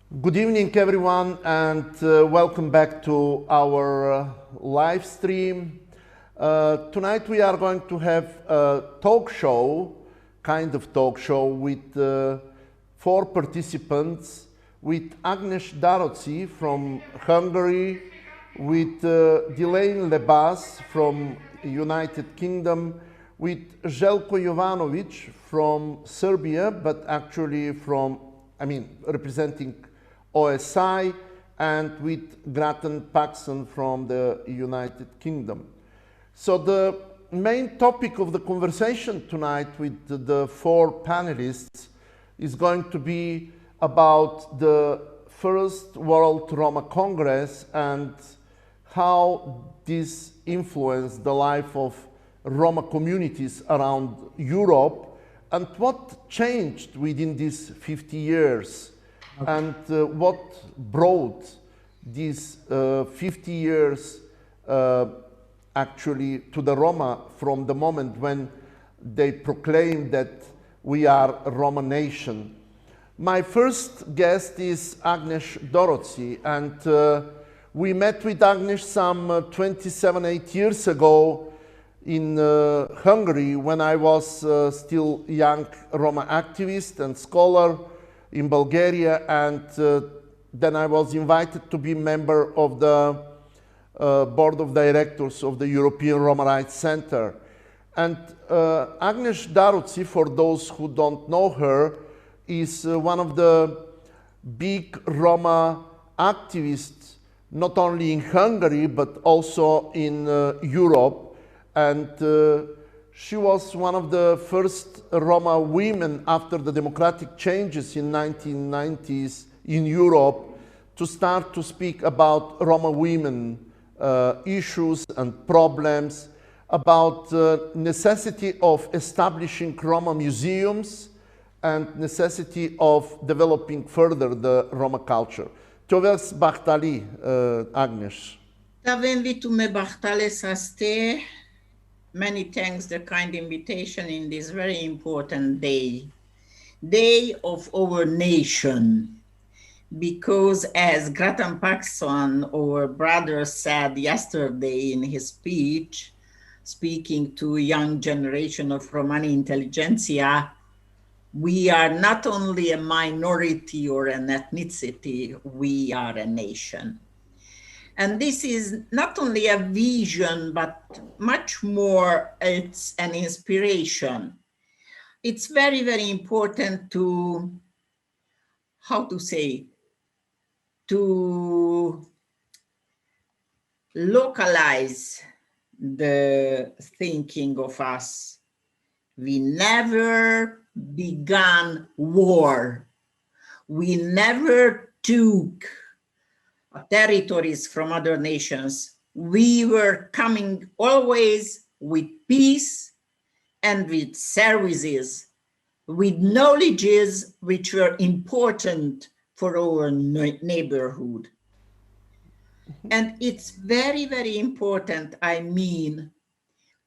Good evening, everyone, and welcome back to our live stream. Tonight we are going to have a talk show, with four participants, with Agnes Daroczi from Hungary, with Delaine Le Bas from United Kingdom, with Zeljko Jovanovic from Serbia, but actually representing OSI, and with Grattan Puxon from the United Kingdom. So the main topic of the conversation tonight with the four panelists is going to be about the First World Roma Congress and how this influenced the life of Roma communities around Europe and what changed within these 50 years. And what brought these 50 years actually to the Roma from the moment when they proclaimed that we are a Roma nation. My first guest is Agnes Daroczi, and we met with Agnes some 27-8 years ago in Hungary when I was still a young Roma activist and scholar in Bulgaria, and then I was invited to be member of the board of directors of the European Roma Rights Center. And Agnes Daroczi, for those who don't know her, is one of the big Roma activists, not only in Hungary, but also in Europe. And she was one of the first Roma women after the democratic changes in 1990s in Europe to start to speak about Roma women issues and problems, about necessity of establishing Roma museums and necessity of developing further the Roma culture. Tovers Bachtali, Agnes. Tavenvitume Bachtale Saste. Many thanks the kind invitation in this very important day of our nation. Because as Grattan Puxon, our brother, said yesterday in his speech, speaking to a young generation of Romani intelligentsia, we are not only a minority or an ethnicity, we are a nation. And this is not only a vision, but much more, it's an inspiration. It's very, very important to, to localize the thinking of us. We never began war. We never took territories from other nations. We were coming always with peace and with services, with knowledges which were important for our neighborhood. And it's very, very important,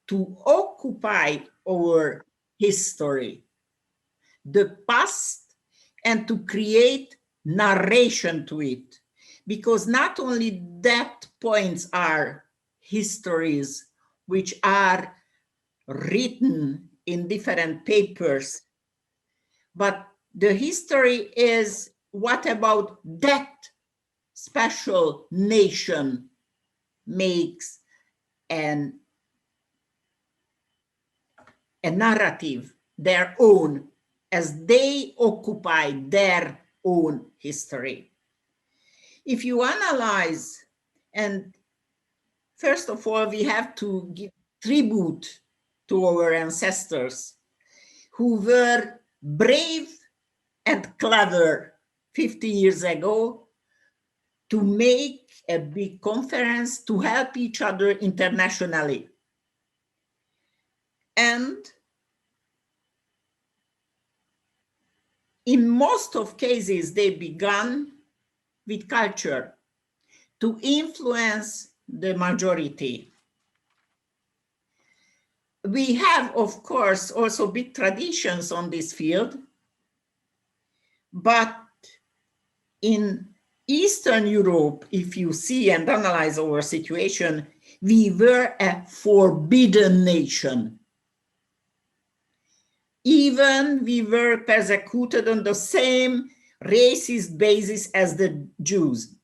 to occupy our history, the past, and to create narration to it. Because not only that points are histories which are written in different papers, but the history is what about that special nation makes a narrative, their own, as they occupy their own history. If you analyze, and first of all, we have to give tribute to our ancestors who were brave and clever 50 years ago to make a big conference to help each other internationally. And in most of cases, they began with culture to influence the majority. We have, of course, also big traditions on this field, but In Eastern Europe, if you see and analyze our situation, we were a forbidden nation. Even we were persecuted on the same racist basis as the Jews.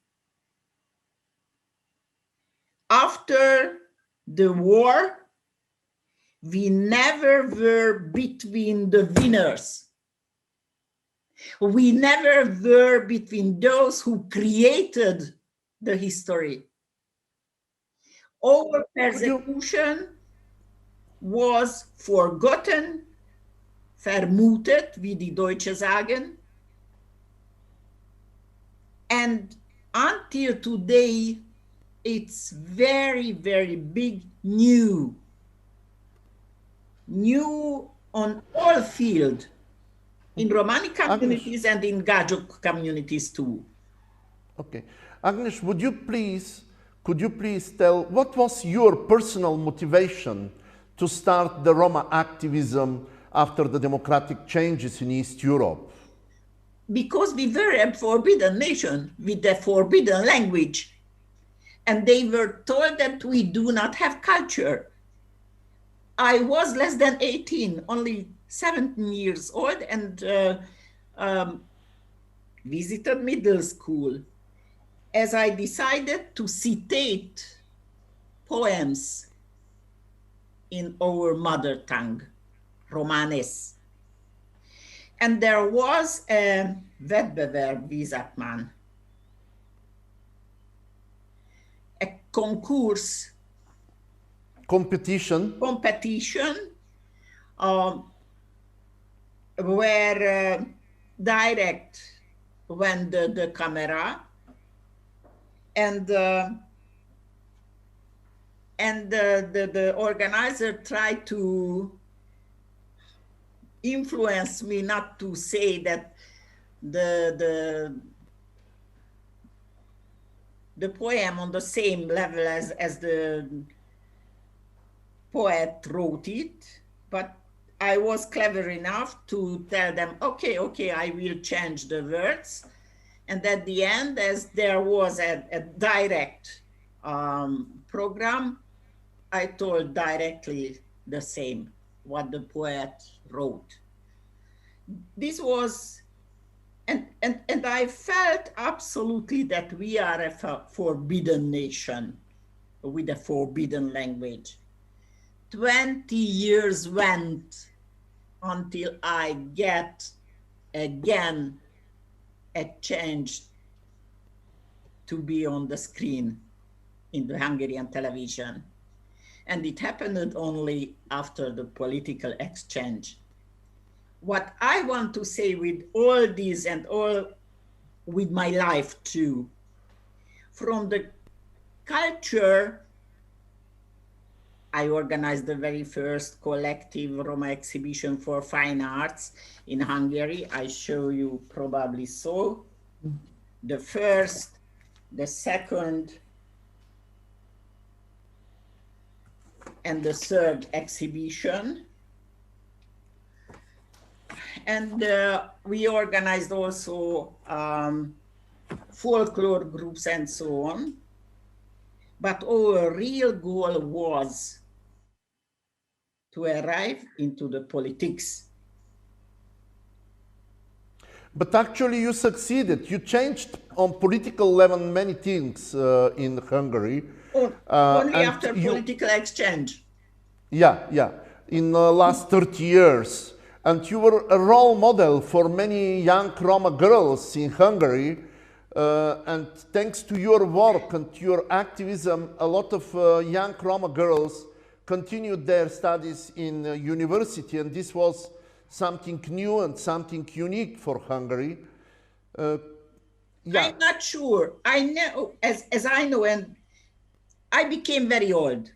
After the war, we never were between the winners. We never were between those who created the history. Our persecution was forgotten, vermutet, wie die Deutsche sagen. And until today, it's very, very big new on all fields, in Romani communities and in Gajuk communities too. Okay. Agnes, could you please tell what was your personal motivation to start the Roma activism after the democratic changes in East Europe? Because we were a forbidden nation with a forbidden language. And they were told that we do not have culture. I was less than 18, only 17 years old, and visited middle school. As I decided to citate poems in our mother tongue, Romanes. And there was a wedbewerb, wie sagt man, a concourse, competition, where direct went the camera, and the organizer tried to influence me not to say that the poem on the same level as the poet wrote it, but I was clever enough to tell them, okay, I will change the words. And at the end, as there was a direct program, I told directly the same, what the poet wrote. This was, and I felt absolutely that we are a forbidden nation with a forbidden language. 20 years went until I get again a chance to be on the screen in the Hungarian television. And it happened only after the political exchange. What I want to say with all this and all with my life too, from the culture, I organized the very first collective Roma exhibition for fine arts in Hungary. I show you probably so. The first, the second, and the third exhibition. And we organized also folklore groups and so on. But our real goal was to arrive into the politics. But actually you succeeded. You changed on political level many things in Hungary. Only after political exchange. Yeah. In the last 30 years. And you were a role model for many young Roma girls in Hungary. And thanks to your work and your activism, a lot of young Roma girls continued their studies in university, and this was something new and something unique for Hungary. I'm not sure. I know, as I know, and I became very old.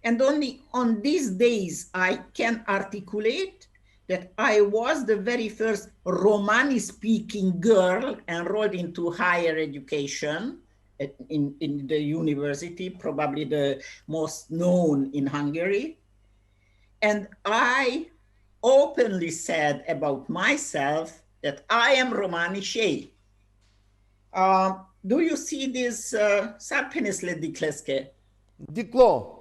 And only on these days I can articulate that I was the very first Romani-speaking girl enrolled into higher education in the university, probably the most known in Hungary. And I openly said about myself that I am Romani Shei. Do you see this Sarpenisle dikleske? Diclo.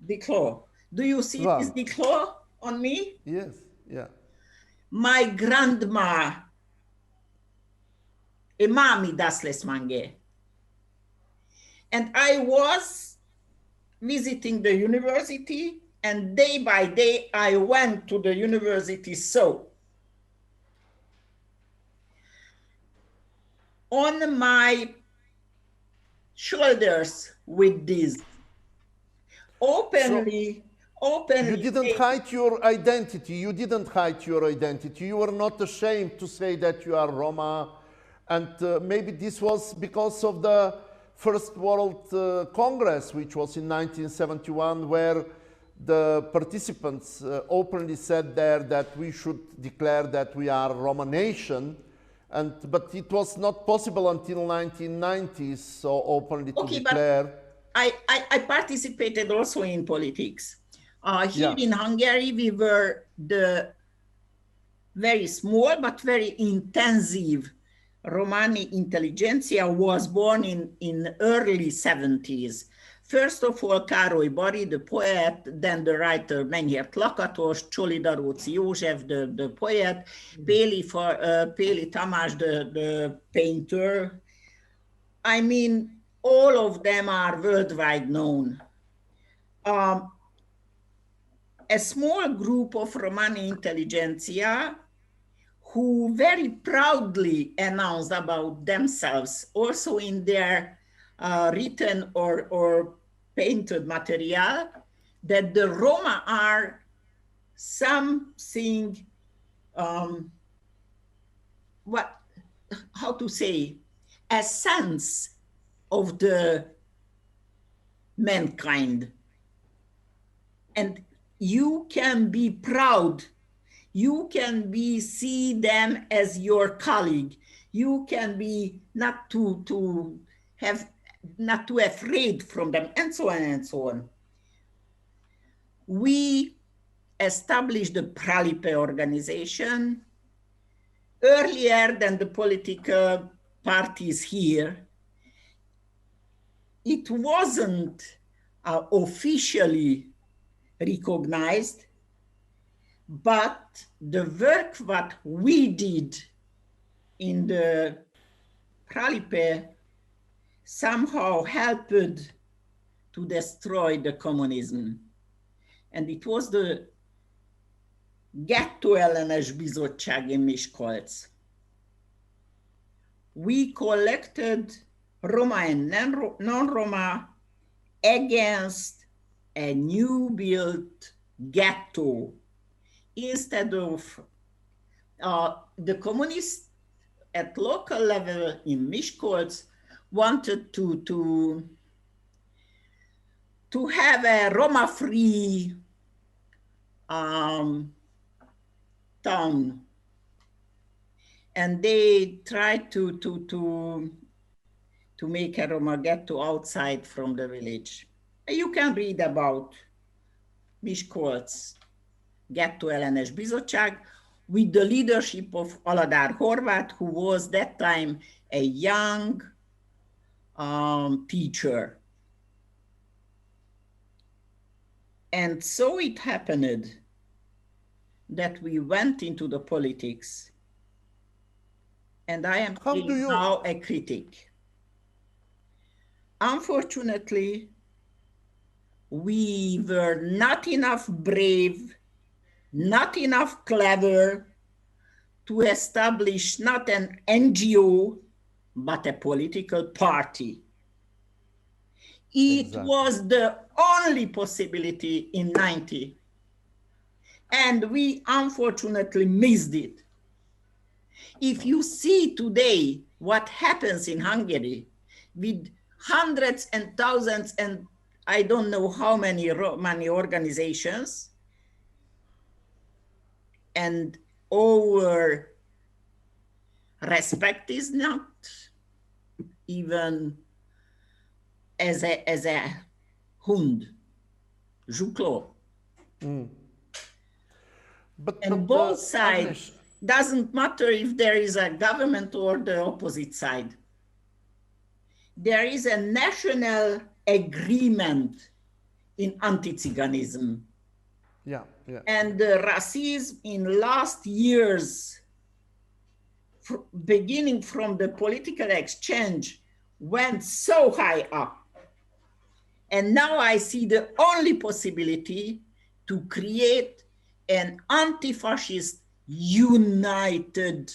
Diclo. Do you see this diclo on me? Yes, yeah. My grandma, e mami dasles mange. And I was visiting the university, and day by day I went to the university. So on my shoulders with this openly. You didn't hide your identity. You didn't hide your identity. You were not ashamed to say that you are Roma. And maybe this was because of the First World Congress, which was in 1971, where the participants openly said there that we should declare that we are a Roma nation. But it was not possible until 1990s, so openly to declare. But I participated also in politics. Here in Hungary, we were the very small but very intensive Romani intelligentsia was born in early 70s. First of all, Károly Bari, the poet, then the writer Mennyert Lakatos, Daroczi József, the poet, Péli Tamás, the painter. I mean, all of them are worldwide known. A small group of Romani intelligentsia who very proudly announced about themselves, also in their written or painted material, that the Roma are something, how to say, a sense of the mankind. And you can be proud. You can see them as your colleague. You can be not too afraid from them, and so on and so on. We established the Vakeripe organization earlier than the political parties here. It wasn't officially recognized, but the work that we did in the Vakeripe somehow helped to destroy the communism. And it was the Ghetto Ellenes Bizottság in Miskolc. We collected Roma and non-Roma against a new built ghetto. Instead of the communists at local level in Miskolc wanted to have a Roma-free town, and they tried to make a Roma ghetto outside from the village. You can read about Miskolc Ghetto Ellenes Bizottság with the leadership of Aladár Horváth, who was that time a young teacher. And so it happened that we went into the politics, and I am now a critic. Unfortunately, we were not enough brave, not enough clever to establish not an NGO, but a political party. It was the only possibility in 90. And we unfortunately missed it. If you see today what happens in Hungary with hundreds and thousands and I don't know how many Romani organizations, and our respect is not even as a hund, zsuklo. And both sides, doesn't matter if there is a government or the opposite side. there is a national agreement in anti-Tsiganism. Yeah, yeah. And the racism in last years, beginning from the political exchange, went so high up. And now I see the only possibility to create an anti-fascist united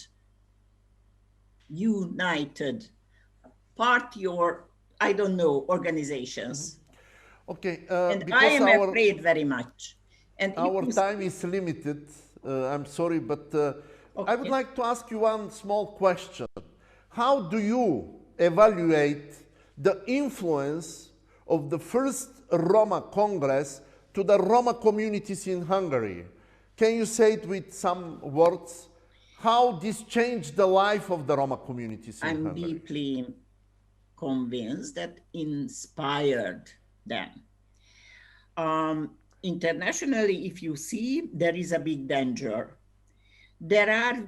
party or, I don't know, organizations. Okay. And I am afraid very much. And our time is limited. I'm sorry, but okay. I would like to ask you one small question. How do you evaluate the influence of the first Roma Congress to the Roma communities in Hungary? Can you say it with some words? How this changed the life of the Roma communities in Hungary? I'm deeply convinced that inspired them. Internationally, if you see, there is a big danger. There are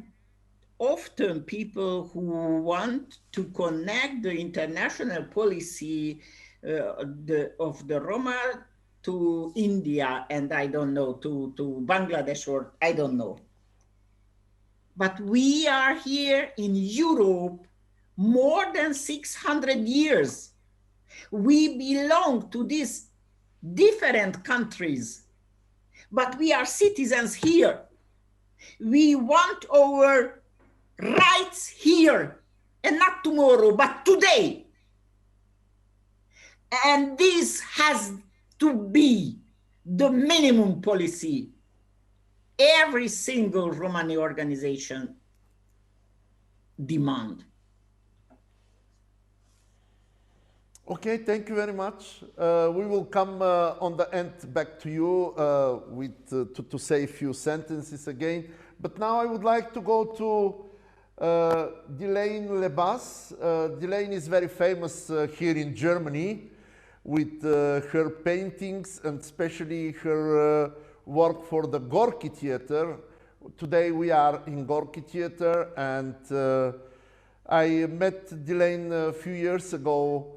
often people who want to connect the international policy of the Roma to India and I don't know, to Bangladesh or I don't know. But we are here in Europe more than 600 years. We belong to these different countries, but we are citizens here. We want our rights here, and not tomorrow, but today. And this has to be the minimum policy every single Romani organization demand. Okay, thank you very much. We will come on the end back to you to say a few sentences again. But now I would like to go to Delaine Le Bas. Delaine is very famous here in Germany with her paintings and especially her work for the Gorki Theater. Today we are in Gorki Theater, and I met Delaine a few years ago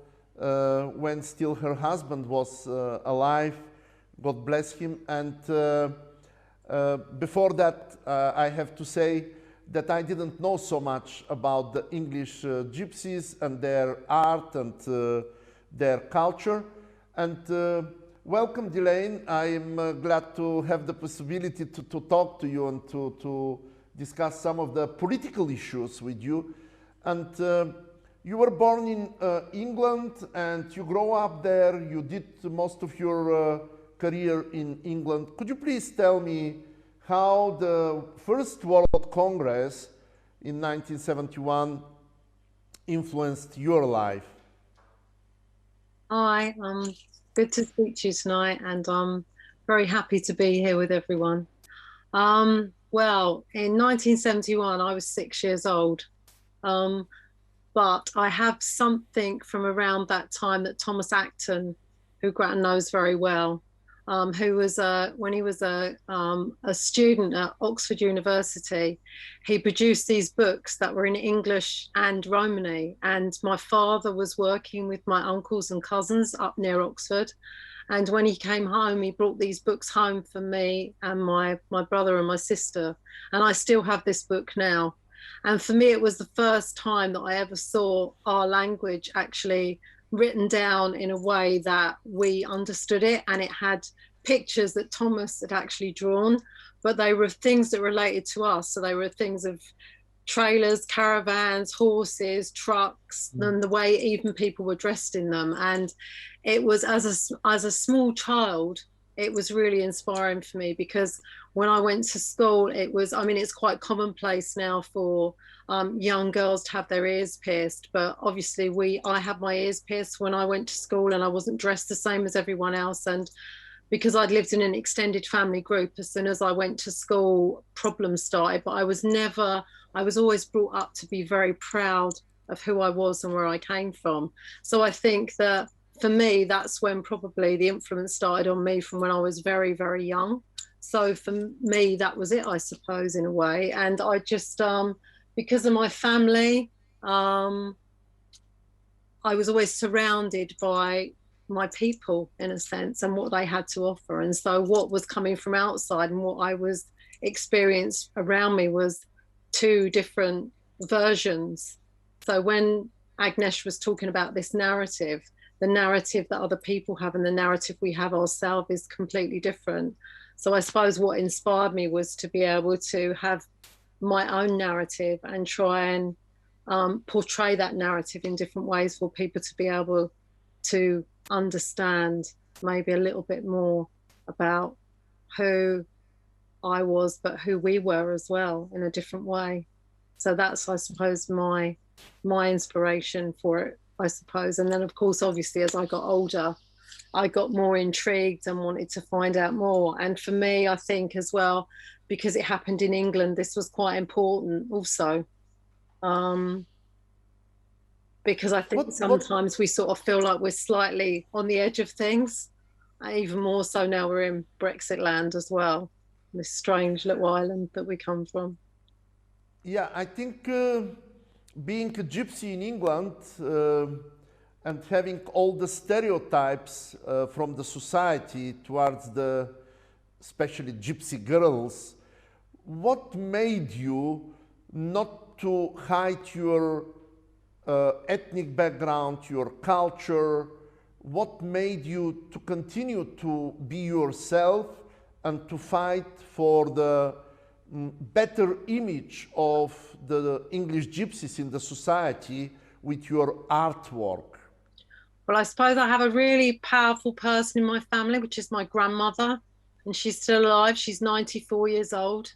when still her husband was alive, God bless him. And before that, I have to say that I didn't know so much about the English gypsies and their art and their culture. And welcome, Delaine. I am glad to have the possibility to talk to you and to discuss some of the political issues with you. And you were born in England and you grow up there. You did most of your career in England. Could you please tell me how the First World Congress in 1971 influenced your life? Hi, good to speak to you tonight, and I'm very happy to be here with everyone. Well, in 1971, I was 6 years old, but I have something from around that time that Thomas Acton, who Grattan knows very well, who was when he was a student at Oxford University, he produced these books that were in English and Romani. And my father was working with my uncles and cousins up near Oxford. And when he came home, he brought these books home for me and my brother and my sister. And I still have this book now. And for me, it was the first time that I ever saw our language actually written down in a way that we understood it, and it had pictures that Thomas had actually drawn, but they were things that related to us. So they were things of trailers, caravans, horses, trucks, and the way even people were dressed in them. And it was, as a small child, it was really inspiring for me, because when I went to school, it was, I mean, it's quite commonplace now for young girls to have their ears pierced, but obviously I had my ears pierced when I went to school, and I wasn't dressed the same as everyone else. And because I'd lived in an extended family group, as soon as I went to school, problems started. But I was always brought up to be very proud of who I was and where I came from. So I think that for me, that's when probably the influence started on me, from when I was very, very young. So for me, that was it, I suppose, in a way. And I just, because of my family, I was always surrounded by my people, in a sense, and what they had to offer. And so what was coming from outside and what I was experienced around me was two different versions. So when Agnes was talking about this narrative, the narrative that other people have and the narrative we have ourselves is completely different. So I suppose what inspired me was to be able to have my own narrative and try and portray that narrative in different ways for people to be able to understand maybe a little bit more about who I was, but who we were as well in a different way. So that's, I suppose, my inspiration for it, I suppose. And then, of course, obviously, as I got older, I got more intrigued and wanted to find out more. And for me, I think as well, because it happened in England, this was quite important also. Because I think sometimes we sort of feel like we're slightly on the edge of things, even more so now we're in Brexit land as well, this strange little island that we come from. Yeah, I think being a gypsy in England and having all the stereotypes from the society towards the, especially gypsy girls, what made you not to hide your ethnic background, your culture? What made you to continue to be yourself and to fight for the better image of the English gypsies in the society with your artwork? Well, I suppose I have a really powerful person in my family, which is my grandmother, and she's still alive. She's 94 years old.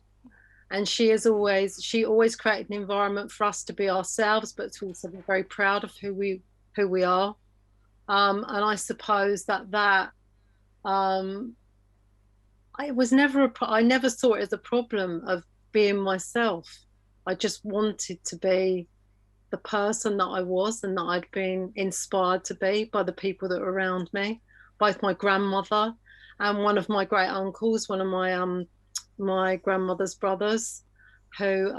And she always created an environment for us to be ourselves, but to also be very proud of who we are. And I suppose that I never saw it as a problem of being myself. I just wanted to be the person that I was and that I'd been inspired to be by the people that were around me, both my grandmother and one of my great uncles, one of my grandmother's brothers, who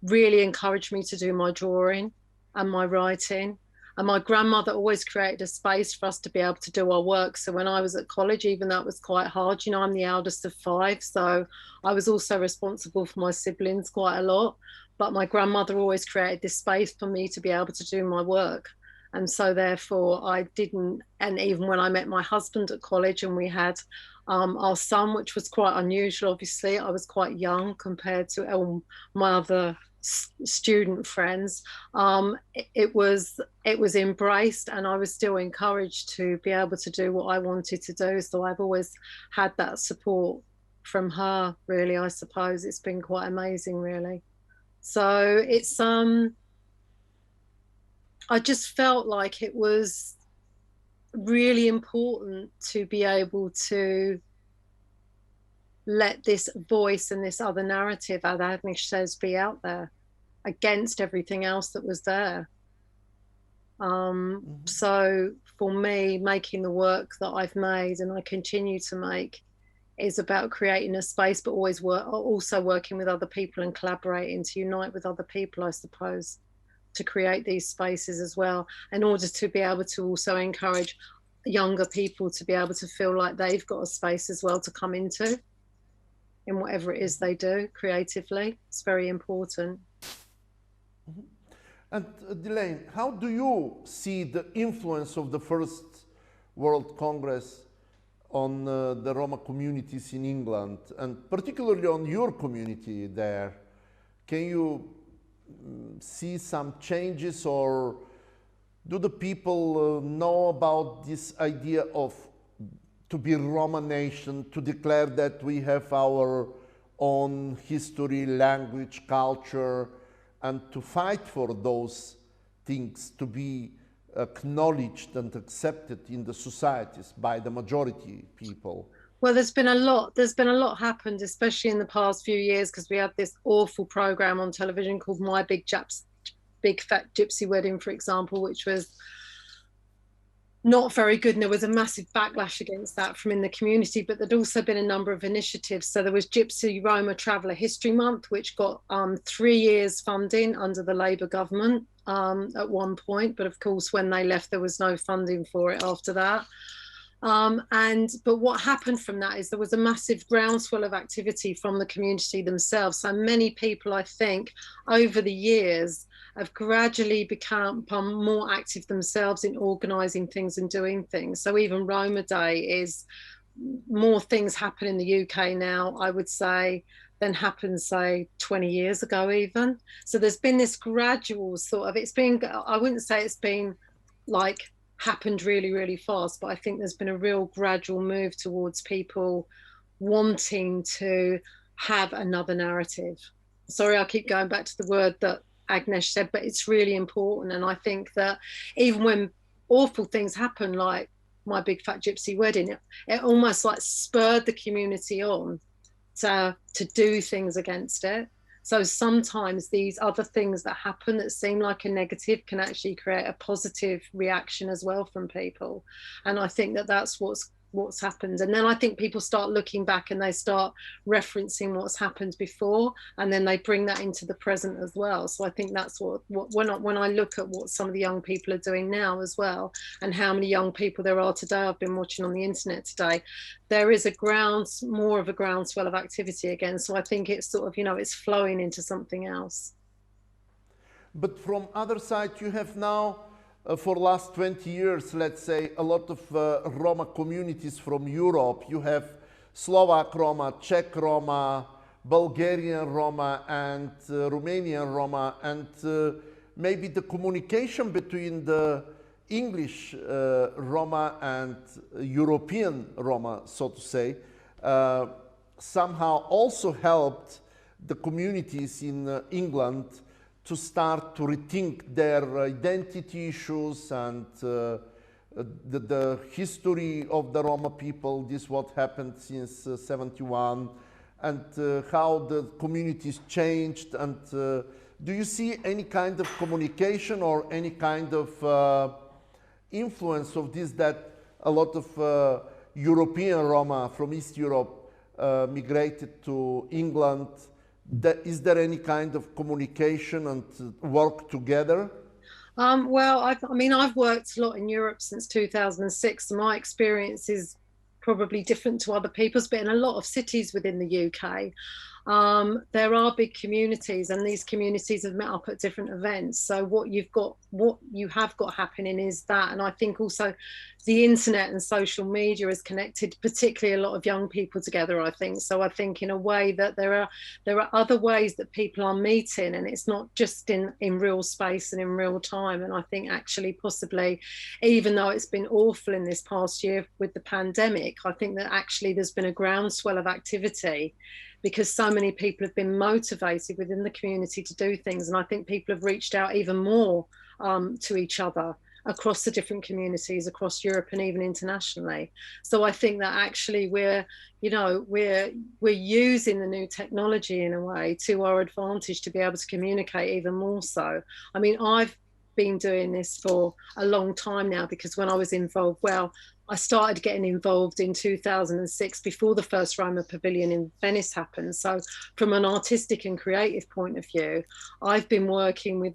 really encouraged me to do my drawing and my writing. And my grandmother always created a space for us to be able to do our work. So when I was at college, even though it was quite hard, you know, I'm the eldest of 5, so I was also responsible for my siblings quite a lot. But my grandmother always created this space for me to be able to do my work. And so therefore I didn't, and even when I met my husband at college and we had our son, which was quite unusual, obviously, I was quite young compared to all my other student friends. It was embraced, and I was still encouraged to be able to do what I wanted to do. So I've always had that support from her, really. I suppose it's been quite amazing, really. So it's I just felt like it was really important to be able to let this voice and this other narrative, as Agnes says, be out there against everything else that was there. So for me, making the work that I've made and I continue to make is about creating a space, but also working with other people and collaborating to unite with other people, I suppose, to create these spaces as well, in order to be able to also encourage younger people to be able to feel like they've got a space as well to come into in whatever it is they do creatively. It's very important. And Delaine, how do you see the influence of the First World Congress on the Roma communities in England, and particularly on your community there? Can you see some changes, or do the people know about this idea of to be Roma nation, to declare that we have our own history, language, culture, and to fight for those things to be acknowledged and accepted in the societies by the majority people? Well, there's been a lot happened, especially in the past few years, because we had this awful program on television called My Big Fat Gypsy Wedding, for example, which was not very good. And there was a massive backlash against that from in the community, but there'd also been a number of initiatives. So there was Gypsy Roma Traveller History Month, which got 3 years funding under the Labour government. at one point, but of course when they left there was no funding for it after that. But what happened from that is there was a massive groundswell of activity from the community themselves. So many people, I think, over the years have gradually become more active themselves in organising things and doing things. So even Roma Day is more things happen in the UK now, I would say, than happened, say, 20 years ago even. So there's been this gradual sort of, it's been, I wouldn't say it's been like happened really, really fast, but I think there's been a real gradual move towards people wanting to have another narrative. Sorry, I keep going back to the word that Agnes said, but it's really important. And I think that even when awful things happen, like my big fat gypsy wedding, it almost like spurred the community on to do things against it. So sometimes these other things that happen that seem like a negative can actually create a positive reaction as well from people. And I think that that's what's happened. And then I think people start looking back and they start referencing what's happened before, and then they bring that into the present as well. So I think that's what when I look at what some of the young people are doing now as well, and how many young people there are today, I've been watching on the internet today, there is more of a groundswell of activity again. So I think it's sort of, you know, it's flowing into something else. But from other side, you have now for the last 20 years, let's say, a lot of Roma communities from Europe. You have Slovak Roma, Czech Roma, Bulgarian Roma, and Romanian Roma, and maybe the communication between the English Roma and European Roma, so to say, somehow also helped the communities in England to start to rethink their identity issues and the history of the Roma people. This is what happened since 71, and how the communities changed. And do you see any kind of communication or any kind of influence of this, that a lot of European Roma from East Europe migrated to England? Is there any kind of communication and work together? Well, I mean, I've worked a lot in Europe since 2006. So my experience is probably different to other people's, but in a lot of cities within the UK, there are big communities, and these communities have met up at different events. So what you have got happening is that, and I think also the internet and social media has connected particularly a lot of young people together, I think. So I think in a way that there are other ways that people are meeting, and it's not just in real space and in real time. And I think actually possibly, even though it's been awful in this past year with the pandemic, I think that actually there's been a groundswell of activity, because so many people have been motivated within the community to do things. And I think people have reached out even more to each other across the different communities across Europe and even internationally. So I think that actually we're using the new technology in a way to our advantage to be able to communicate even more so. I mean, I've been doing this for a long time now, because when I was involved, well, I started getting involved in 2006 before the first Roma Pavilion in Venice happened. So from an artistic and creative point of view, I've been working with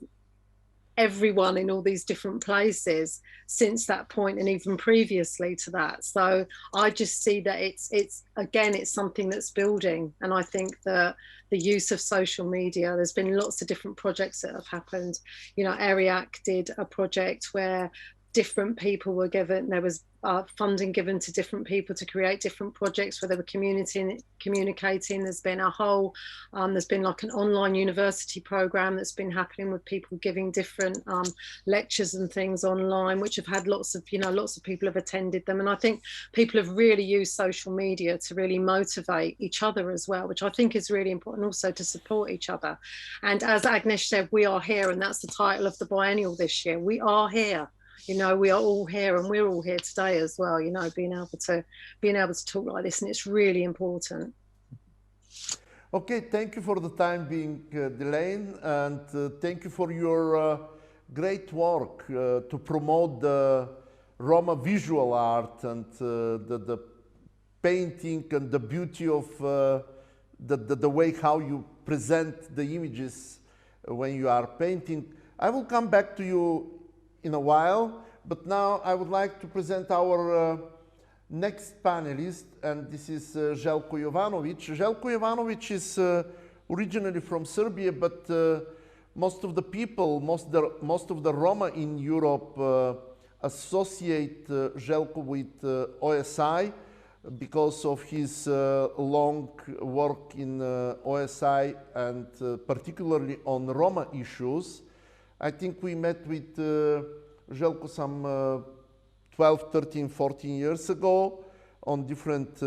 everyone in all these different places since that point, and even previously to that. So I just see that it's something that's building. And I think that the use of social media, there's been lots of different projects that have happened. You know, Ariac did a project where different people were given, there was funding given to different people to create different projects where they were communicating. There's been a whole, there's been like an online university program that's been happening with people giving different lectures and things online, which have had lots of people have attended them. And I think people have really used social media to really motivate each other as well, which I think is really important, also to support each other. And as Agnes said, we are here, and that's the title of the biennial this year. We are here. You know, we are all here, and we're all here today as well, you know, being able to talk like this, and it's really important. Okay, thank you for the time being, Delaine, and thank you for your great work to promote the Roma visual art and the painting and the beauty of the way how you present the images when you are painting. I will come back to you in a while, but now I would like to present our next panelist, and this is Zeljko Jovanovic. Zeljko Jovanovic is originally from Serbia, but most of the people, most of the Roma in Europe associate Zeljko with OSI because of his long work in OSI and particularly on Roma issues. I think we met with Zeljko some 12, 13, 14 years ago on different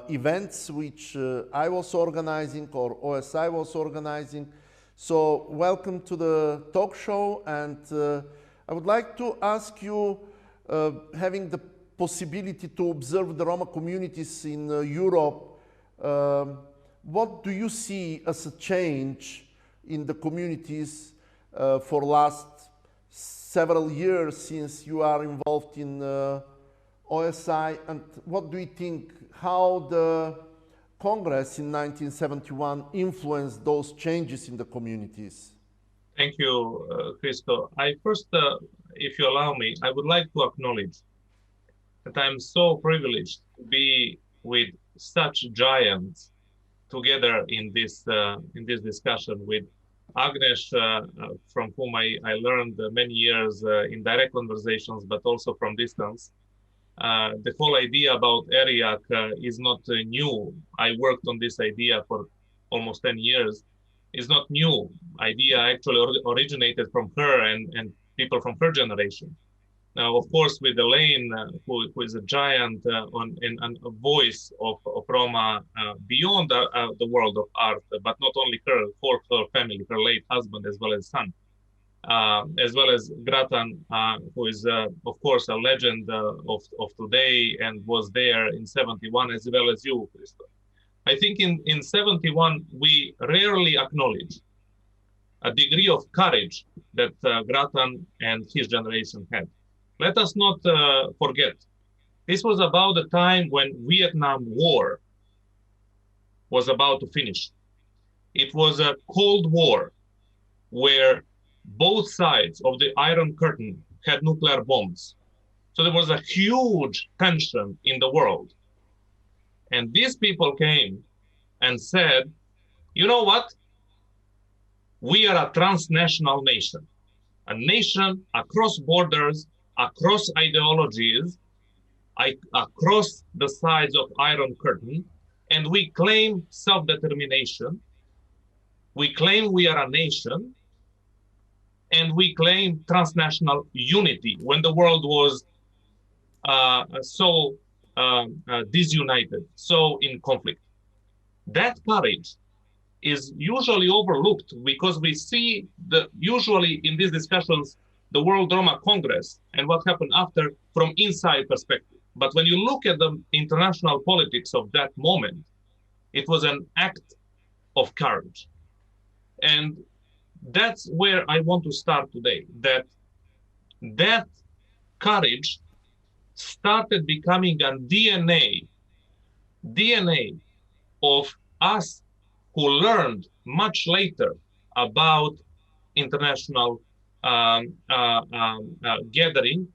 events which I was organizing or OSI was organizing. So welcome to the talk show, and I would like to ask you, having the possibility to observe the Roma communities in Europe, what do you see as a change in the communities for last several years since you are involved in OSI, and what do you think, how the Congress in 1971 influenced those changes in the communities? Thank you, Christo. I first, if you allow me, I would like to acknowledge that I'm so privileged to be with such giants together in this discussion with Agnes, from whom I learned many years in direct conversations, but also from distance. The whole idea about ERIAC is not new. I worked on this idea for almost 10 years. It's not new. Idea actually originated from her and people from her generation. Now, of course, with Delaine, who is a giant and a voice of Roma beyond the world of art, but not only her, for her family, her late husband, as well as son, as well as Grattan, who is, of course, a legend of today and was there in 71, as well as you, Christo. I think in 71, we rarely acknowledge a degree of courage that Grattan and his generation had. Let us not forget, this was about the time when Vietnam War was about to finish. It was a Cold War where both sides of the Iron Curtain had nuclear bombs. So there was a huge tension in the world. And these people came and said, you know what? We are a transnational nation, a nation across borders, across ideologies, across the sides of Iron Curtain, and we claim self-determination. We claim we are a nation, and we claim transnational unity when the world was so disunited, so in conflict. That courage is usually overlooked because we see usually in these discussions the World Roma Congress and what happened after from inside perspective. But when you look at the international politics of that moment, it was an act of courage. And that's where I want to start today, that courage started becoming a DNA of us who learned much later about international gathering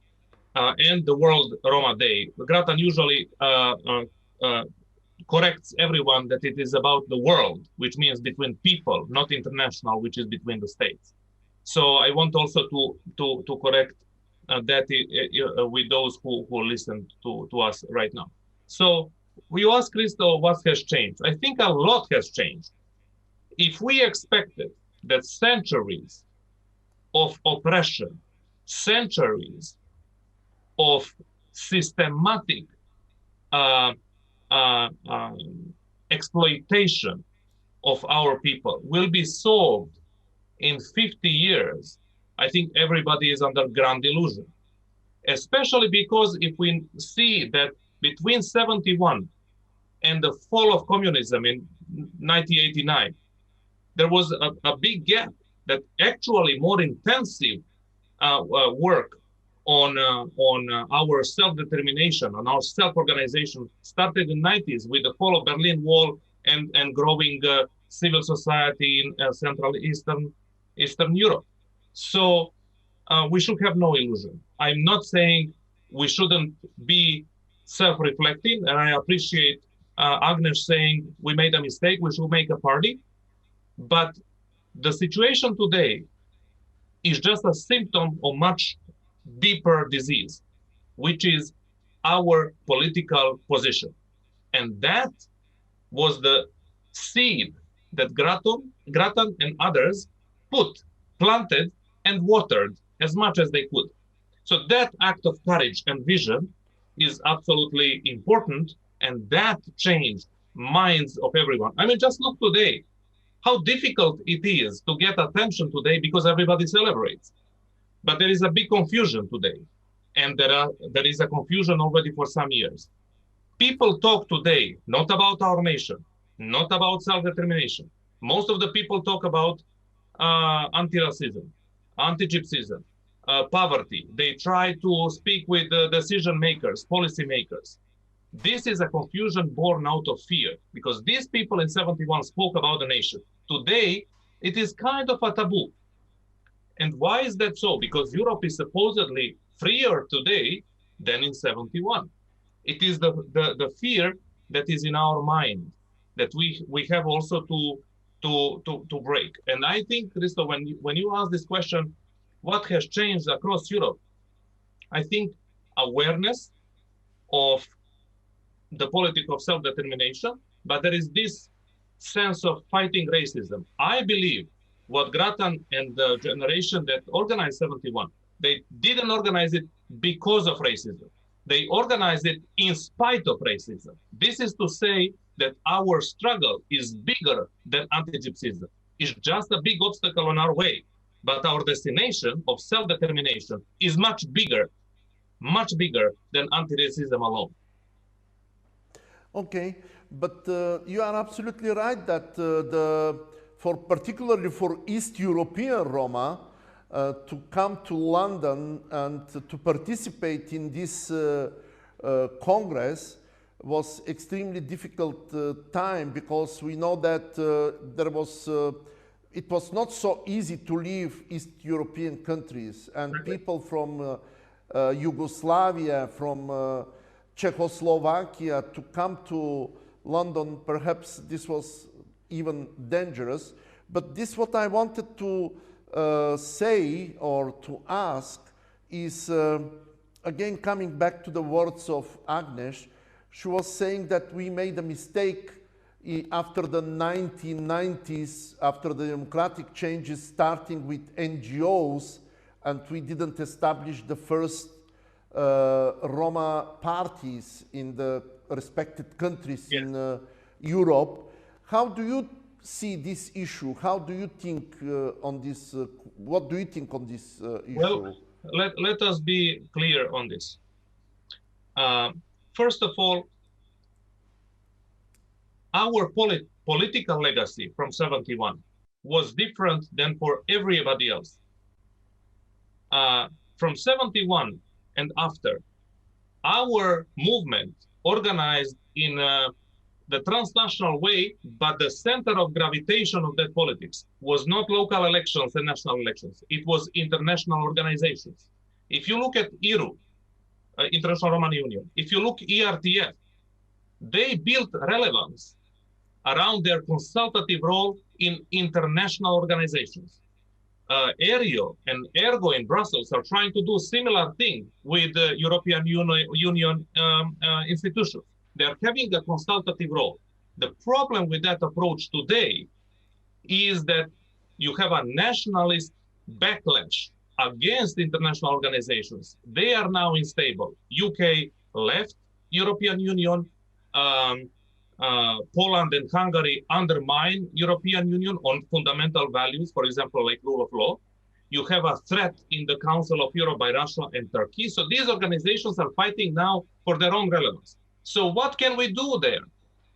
and the World Roma Day. Grattan usually corrects everyone that it is about the world, which means between people, not international, which is between the states. So I want also to correct that with those who listen to us right now. So you ask Christo what has changed. I think a lot has changed. If we expected that centuries of oppression, centuries of systematic exploitation of our people will be solved in 50 years, I think everybody is under grand delusion. Especially because if we see that between 71 and the fall of communism in 1989, there was a big gap that actually more intensive work on our self-determination, on our self-organization started in the 90s with the fall of Berlin Wall and growing civil society in Central Eastern Eastern Europe. So we should have no illusion. I'm not saying we shouldn't be self-reflecting, and I appreciate Agnes saying we made a mistake, we should make a party. But the situation today is just a symptom of much deeper disease, which is our political position. And that was the seed that Grattan and others planted and watered as much as they could. So that act of courage and vision is absolutely important, and that changed minds of everyone. I mean, just look today, how difficult it is to get attention today because everybody celebrates. But there is a big confusion today, and there is a confusion already for some years. People talk today not about our nation, not about self-determination. Most of the people talk about anti-racism, anti-Gypsyism, poverty. They try to speak with decision makers, policy makers. This is a confusion born out of fear, because these people in 71 spoke about the nation. Today, it is kind of a taboo. And why is that so? Because Europe is supposedly freer today than in 71. It is the fear that is in our mind that we have also to break. And I think, Christo, when you ask this question, what has changed across Europe? I think awareness of the politics of self-determination, but there is this sense of fighting racism. I believe what Grattan and the generation that organized 71, they didn't organize it because of racism. They organized it in spite of racism. This is to say that our struggle is bigger than anti-Gypsyism. It's just a big obstacle on our way. But our destination of self-determination is much bigger than anti-racism alone. Okay, but you are absolutely right that particularly for East European Roma to come to London and to participate in this Congress was extremely difficult time, because we know that it was not so easy to leave East European countries, and people from Yugoslavia, from Czechoslovakia to come to London, perhaps this was even dangerous. But this what I wanted to say or to ask is, again, coming back to the words of Agnes. She was saying that we made a mistake after the 1990s, after the democratic changes, starting with NGOs, and we didn't establish the first Roma parties in the respected countries in Europe. How do you see this issue? How do you think on this? What do you think on this issue? Well, let us be clear on this. First of all, our political legacy from 71 was different than for everybody else. From 71 and after, our movement organized in the transnational way, but the center of gravitation of that politics was not local elections and national elections. It was international organizations. If you look at IRU, International Romani Union, if you look ERTF, they built relevance around their consultative role in international organizations. ERIO and ERGO in Brussels are trying to do similar thing with the European Union institutions. They're having a consultative role. The problem with that approach today is that you have a nationalist backlash against international organizations. They are now unstable. UK left European Union, Poland and Hungary undermine European Union on fundamental values, for example, like rule of law. You have a threat in the Council of Europe by Russia and Turkey. So these organizations are fighting now for their own relevance. So what can we do there?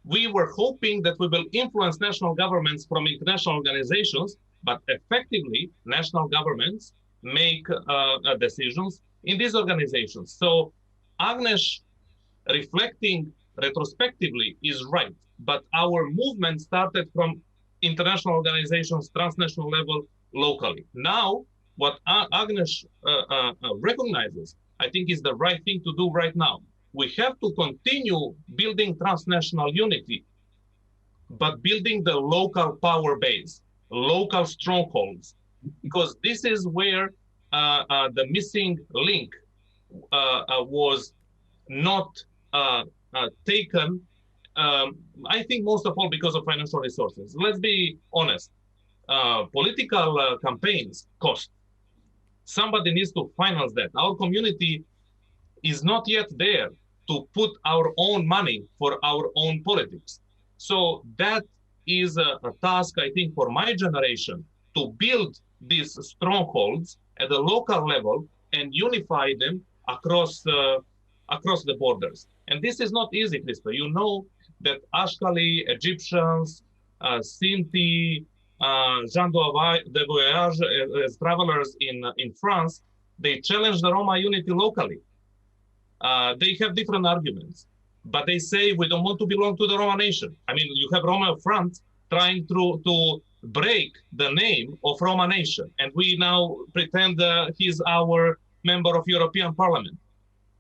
We were hoping that we will influence national governments from international organizations, but effectively national governments make decisions in these organizations. So Agnes reflecting retrospectively is right, but our movement started from international organizations, transnational level, locally. Now, what Agnes recognizes, I think, is the right thing to do right now. We have to continue building transnational unity, but building the local power base, local strongholds, because this is where the missing link was not taken, I think most of all because of financial resources. Let's be honest, political campaigns cost. Somebody needs to finance that. Our community is not yet there to put our own money for our own politics. So that is a task, I think, for my generation, to build these strongholds at the local level and unify them across the borders. And this is not easy, Krista. You know that Ashkali, Egyptians, Sinti, Jean de Voyage as travelers in France, they challenge the Roma unity locally. They have different arguments, but they say we don't want to belong to the Roma nation. I mean, you have Roma Front trying to break the name of Roma nation, and we now pretend he's our member of European Parliament.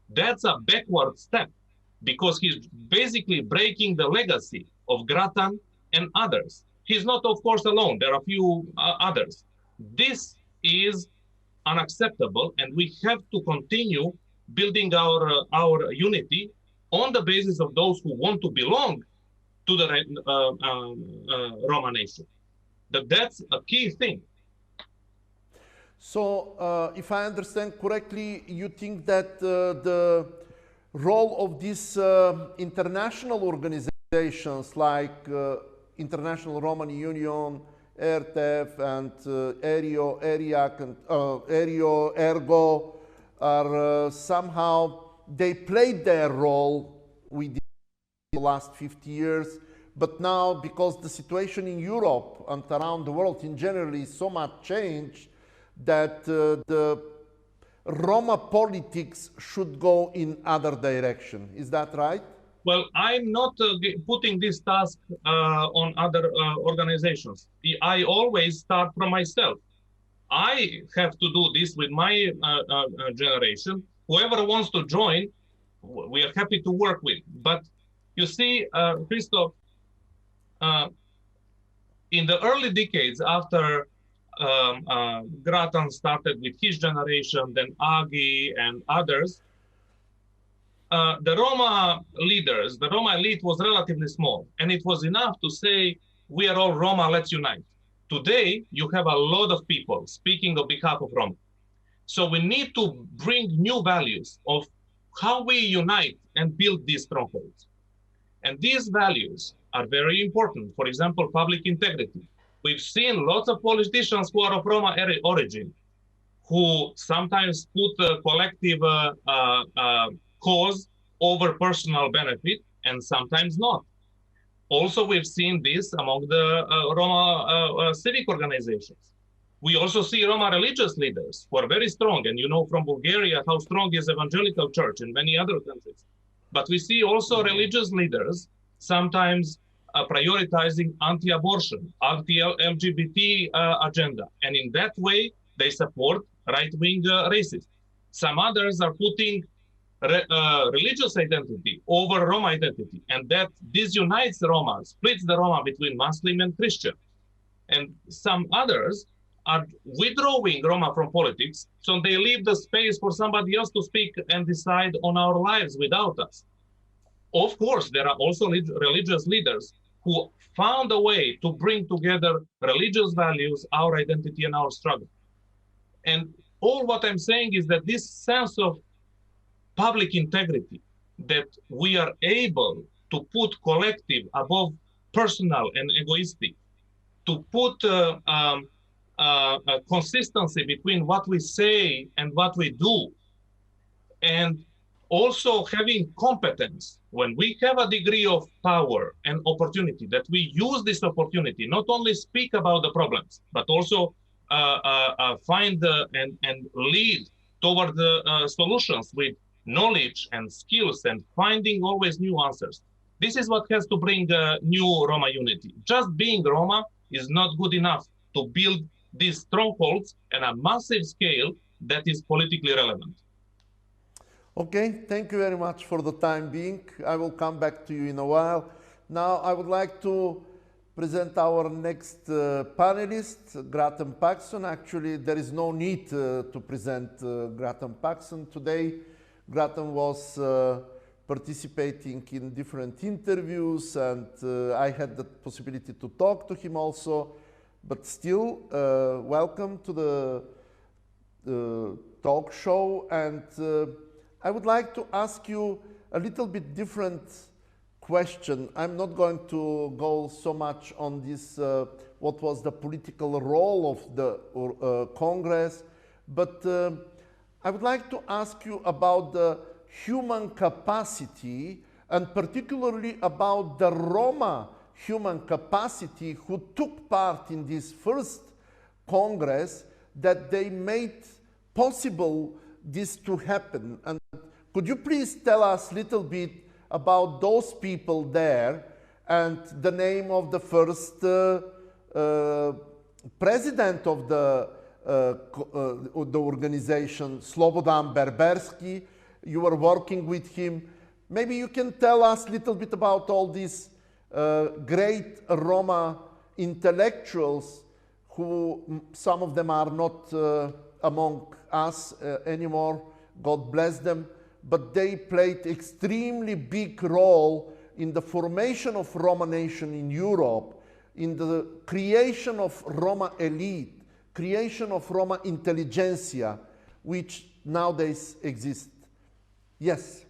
That's a backward step, because he's basically breaking the legacy of Grattan and others. He's not, of course, alone. There are a few others. This is unacceptable, and we have to continue building our unity on the basis of those who want to belong to the Roma nation. That's a key thing. So, if I understand correctly, you think that the role of these international organizations like International Romani Union, ERTEF, and ERIO, ERIAC, and ERIO, ERGO, are somehow, they played their role within the last 50 years, but now, because the situation in Europe and around the world in general is so much changed, that the Roma politics should go in other direction. Is that right? Well, I'm not putting this task on other organizations. I always start from myself. I have to do this with my generation. Whoever wants to join, we are happy to work with. But you see, Christoph, in the early decades after Grattan started with his generation, then Agi and others, the Roma leaders, the Roma elite was relatively small, and it was enough to say, we are all Roma, let's unite. Today, you have a lot of people speaking on behalf of Roma. So we need to bring new values of how we unite and build these strongholds. And these values are very important. For example, public integrity. We've seen lots of politicians who are of Roma origin, who sometimes put a collective cause over personal benefit, and sometimes not. Also, we've seen this among the Roma civic organizations. We also see Roma religious leaders who are very strong, and you know from Bulgaria how strong is evangelical church in many other countries. But we see also religious leaders sometimes prioritizing anti-abortion, anti-LGBT agenda. And in that way, they support right-wing racists. Some others are putting religious identity over Roma identity, and that disunites the Roma, splits the Roma between Muslim and Christian. And some others are withdrawing Roma from politics, so they leave the space for somebody else to speak and decide on our lives without us. Of course, there are also religious leaders who found a way to bring together religious values, our identity, and our struggle. And all what I'm saying is that this sense of public integrity, that we are able to put collective above personal and egoistic, to put a consistency between what we say and what we do, and also having competence. When we have a degree of power and opportunity, that we use this opportunity, not only speak about the problems, but also find and lead toward the solutions with knowledge and skills and finding always new answers. This is what has to bring new Roma unity. Just being Roma is not good enough to build these strongholds on a massive scale that is politically relevant. Okay, thank you very much for the time being. I will come back to you in a while. Now I would like to present our next panelist, Grattan Puxon. Actually, there is no need to present Grattan Puxon today. Grattan was participating in different interviews, and I had the possibility to talk to him also. But still, welcome to the talk show. And I would like to ask you a little bit different question. I'm not going to go so much on this, what was the political role of the Congress, but I would like to ask you about the human capacity, and particularly about the Roma human capacity who took part in this first Congress, that they made possible this to happen. And could you please tell us a little bit about those people there and the name of the first president of the organization, Slobodan Berberski? You were working with him. Maybe you can tell us a little bit about all these great Roma intellectuals who, some of them are not among us anymore, God bless them, but they played extremely big role in the formation of Roma nation in Europe, in the creation of Roma elite, creation of Roma intelligentsia, which nowadays exist. Yes.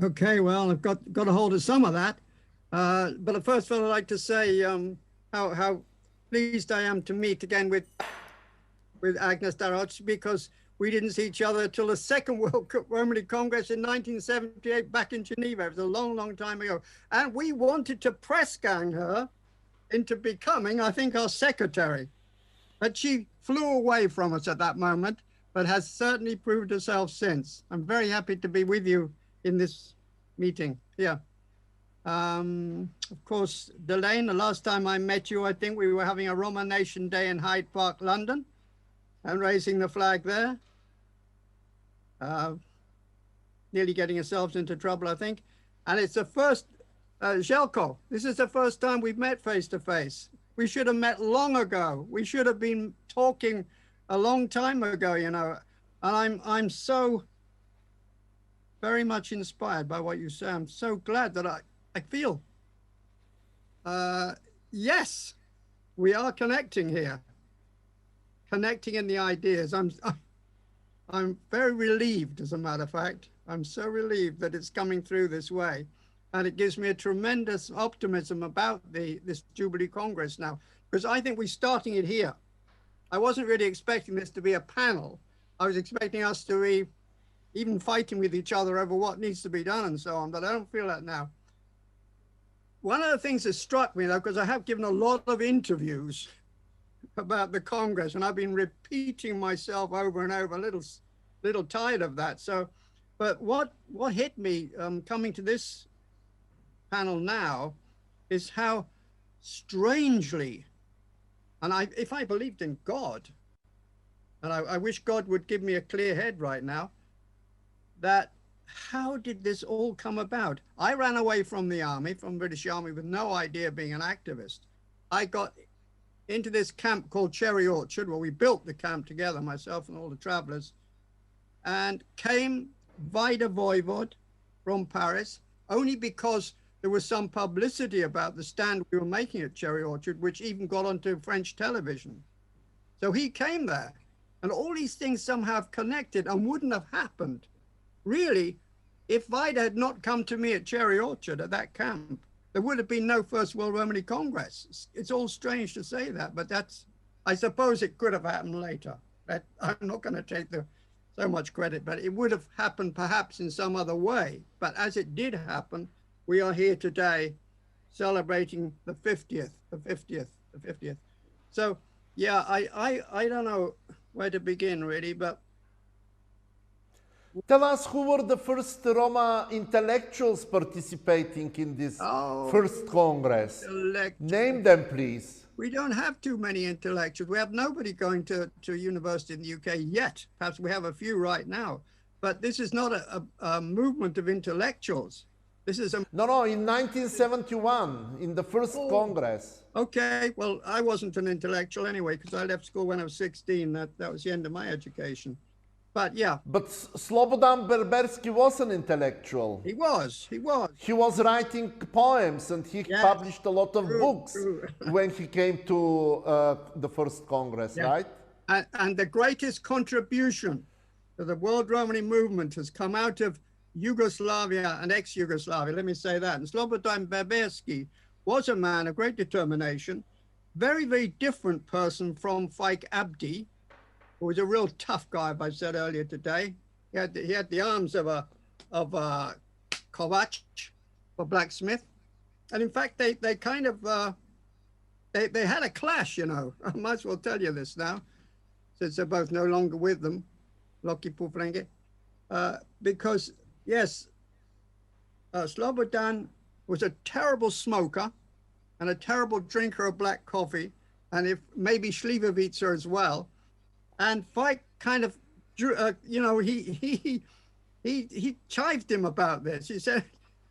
Okay, well, I've got a hold of some of that. But first of all, I'd like to say how pleased I am to meet again with Agnes Daroczi, because we didn't see each other till the Second World Romani Congress in 1978 back in Geneva. It was a long, long time ago. And we wanted to press gang her into becoming, I think, our secretary. But she flew away from us at that moment, but has certainly proved herself since. I'm very happy to be with you in this meeting here. Of course, Delaine, the last time I met you, I think we were having a Roma Nation Day in Hyde Park, London, and raising the flag there. Nearly getting ourselves into trouble, I think. And it's the first, Zeljko, this is the first time we've met face to face. We should have met long ago. We should have been talking a long time ago, you know. And I'm so very much inspired by what you say. I'm so glad that I feel, yes, we are connecting here, connecting in the ideas. I'm very relieved, as a matter of fact. I'm so relieved that it's coming through this way. And it gives me a tremendous optimism about this Jubilee Congress now, because I think we're starting it here. I wasn't really expecting this to be a panel. I was expecting us to be even fighting with each other over what needs to be done and so on, but I don't feel that now. One of the things that struck me, though, because I have given a lot of interviews about the Congress, and I've been repeating myself over and over, a little tired of that. So, but what hit me coming to this panel now is how strangely, and if I believed in God, and I wish God would give me a clear head right now, that how did this all come about? I ran away from the army, from British Army, with no idea of being an activist. I got into this camp called Cherry Orchard, where we built the camp together, myself and all the travelers, and came via Voivod from Paris, only because there was some publicity about the stand we were making at Cherry Orchard, which even got onto French television. So he came there, and all these things somehow have connected and wouldn't have happened, really, if Vida had not come to me at Cherry Orchard at that camp. There would have been no First World Romani Congress. It's all strange to say that, but that's, I suppose it could have happened later. I'm not going to take so much credit, but it would have happened perhaps in some other way. But as it did happen, we are here today celebrating the 50th. So yeah, I don't know where to begin really, but tell us who were the first Roma intellectuals participating in this first Congress. Name them, please. we don't have too many intellectuals. We have nobody going to university in the UK yet. Perhaps we have a few right now, but this is not a movement of intellectuals. This is a... No, in 1971, in the first Congress. Okay, well, I wasn't an intellectual anyway, because I left school when I was 16. That was the end of my education. But yeah. But Slobodan Berberski was an intellectual. He was. He was writing poems, and he published a lot of books when he came to the first Congress, right? And the greatest contribution to the World Romani movement has come out of Yugoslavia and ex-Yugoslavia, let me say that. And Slobodan Berberski was a man of great determination, very, very different person from Faik Abdi, who was a real tough guy, as I said earlier today. He had the arms of a Kovac, a blacksmith. And in fact, they kind of, they had a clash, you know. I might as well tell you this now, since they're both no longer with them, Loki Puflenge, because yes, Slobodan was a terrible smoker and a terrible drinker of black coffee, and if maybe Slivovica as well. And Faik kind of, you know, he chived him about this. He said,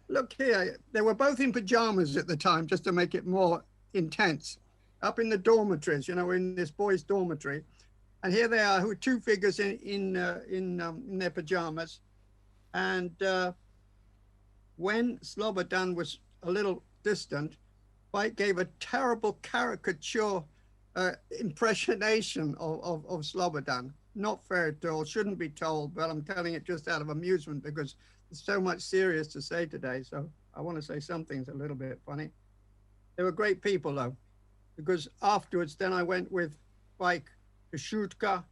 look here, they were both in pajamas at the time, just to make it more intense, up in the dormitories, you know, in this boys' dormitory. And here they are, two figures in their pajamas. And when Slobodan was a little distant, Faik gave a terrible caricature impersonation of Slobodan. Not fair at all, shouldn't be told, but I'm telling it just out of amusement because there's so much serious to say today. So I want to say something's a little bit funny. They were great people though, because afterwards then I went with Faik to Shutka,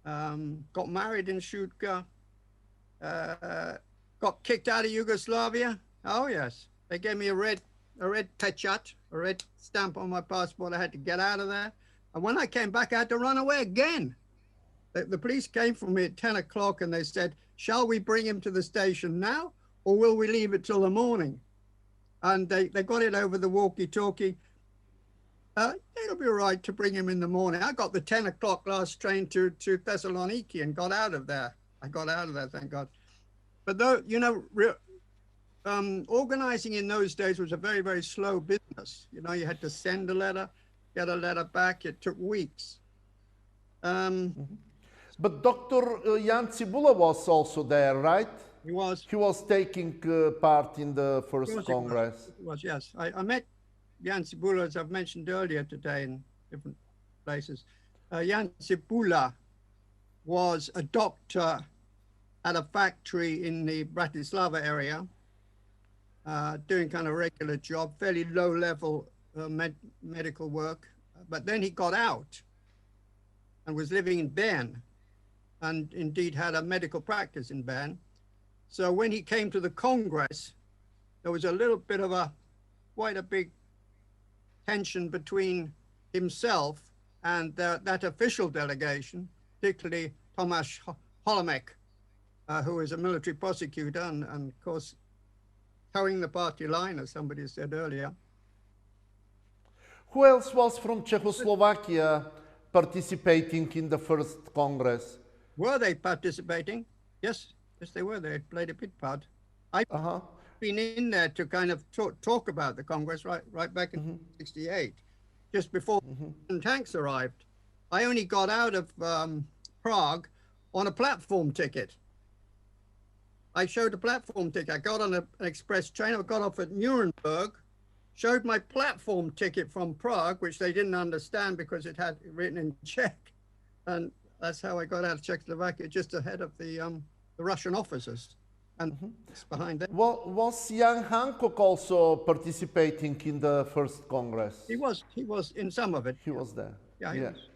got married in Shutka, got kicked out of Yugoslavia. Oh yes, they gave me a red pechat, a red stamp on my passport. I had to get out of there. And when I came back, I had to run away again. The police came for me at 10 o'clock and they said, shall we bring him to the station now or will we leave it till the morning? And they got it over the walkie-talkie. It'll be all right to bring him in the morning. I got the 10 o'clock last train to Thessaloniki and got out of there. I got out of there, thank God. But though, you know, organizing in those days was a very, very slow business. You know, you had to send a letter, get a letter back. It took weeks. But Dr. Jan Cibula was also there, right? He was. He was taking part in the first Congress. He was, yes. I met Jan Cibula, as I've mentioned earlier today in different places. Jan Cibula was a doctor at a factory in the Bratislava area, doing kind of regular job, fairly low-level medical work. But then he got out and was living in Bern, and indeed had a medical practice in Bern. So when he came to the Congress, there was a little bit of quite a big tension between himself and that official delegation, particularly Tomasz Holomek, who was a military prosecutor and of course, towing the party line, as somebody said earlier. Who else was from Czechoslovakia participating in the first Congress? Were they participating? Yes, they were. They played a big part. I've been in there to kind of talk about the Congress right back in '68, just before tanks arrived. I only got out of Prague on a platform ticket. I showed a platform ticket. I got on an express train. I got off at Nuremberg, showed my platform ticket from Prague, which they didn't understand because it had written in Czech. And that's how I got out of Czechoslovakia, just ahead of the Russian officers. And it's behind them. Well, was Jan Hancock also participating in the first Congress? He was in some of it. He was there. Yeah, he was.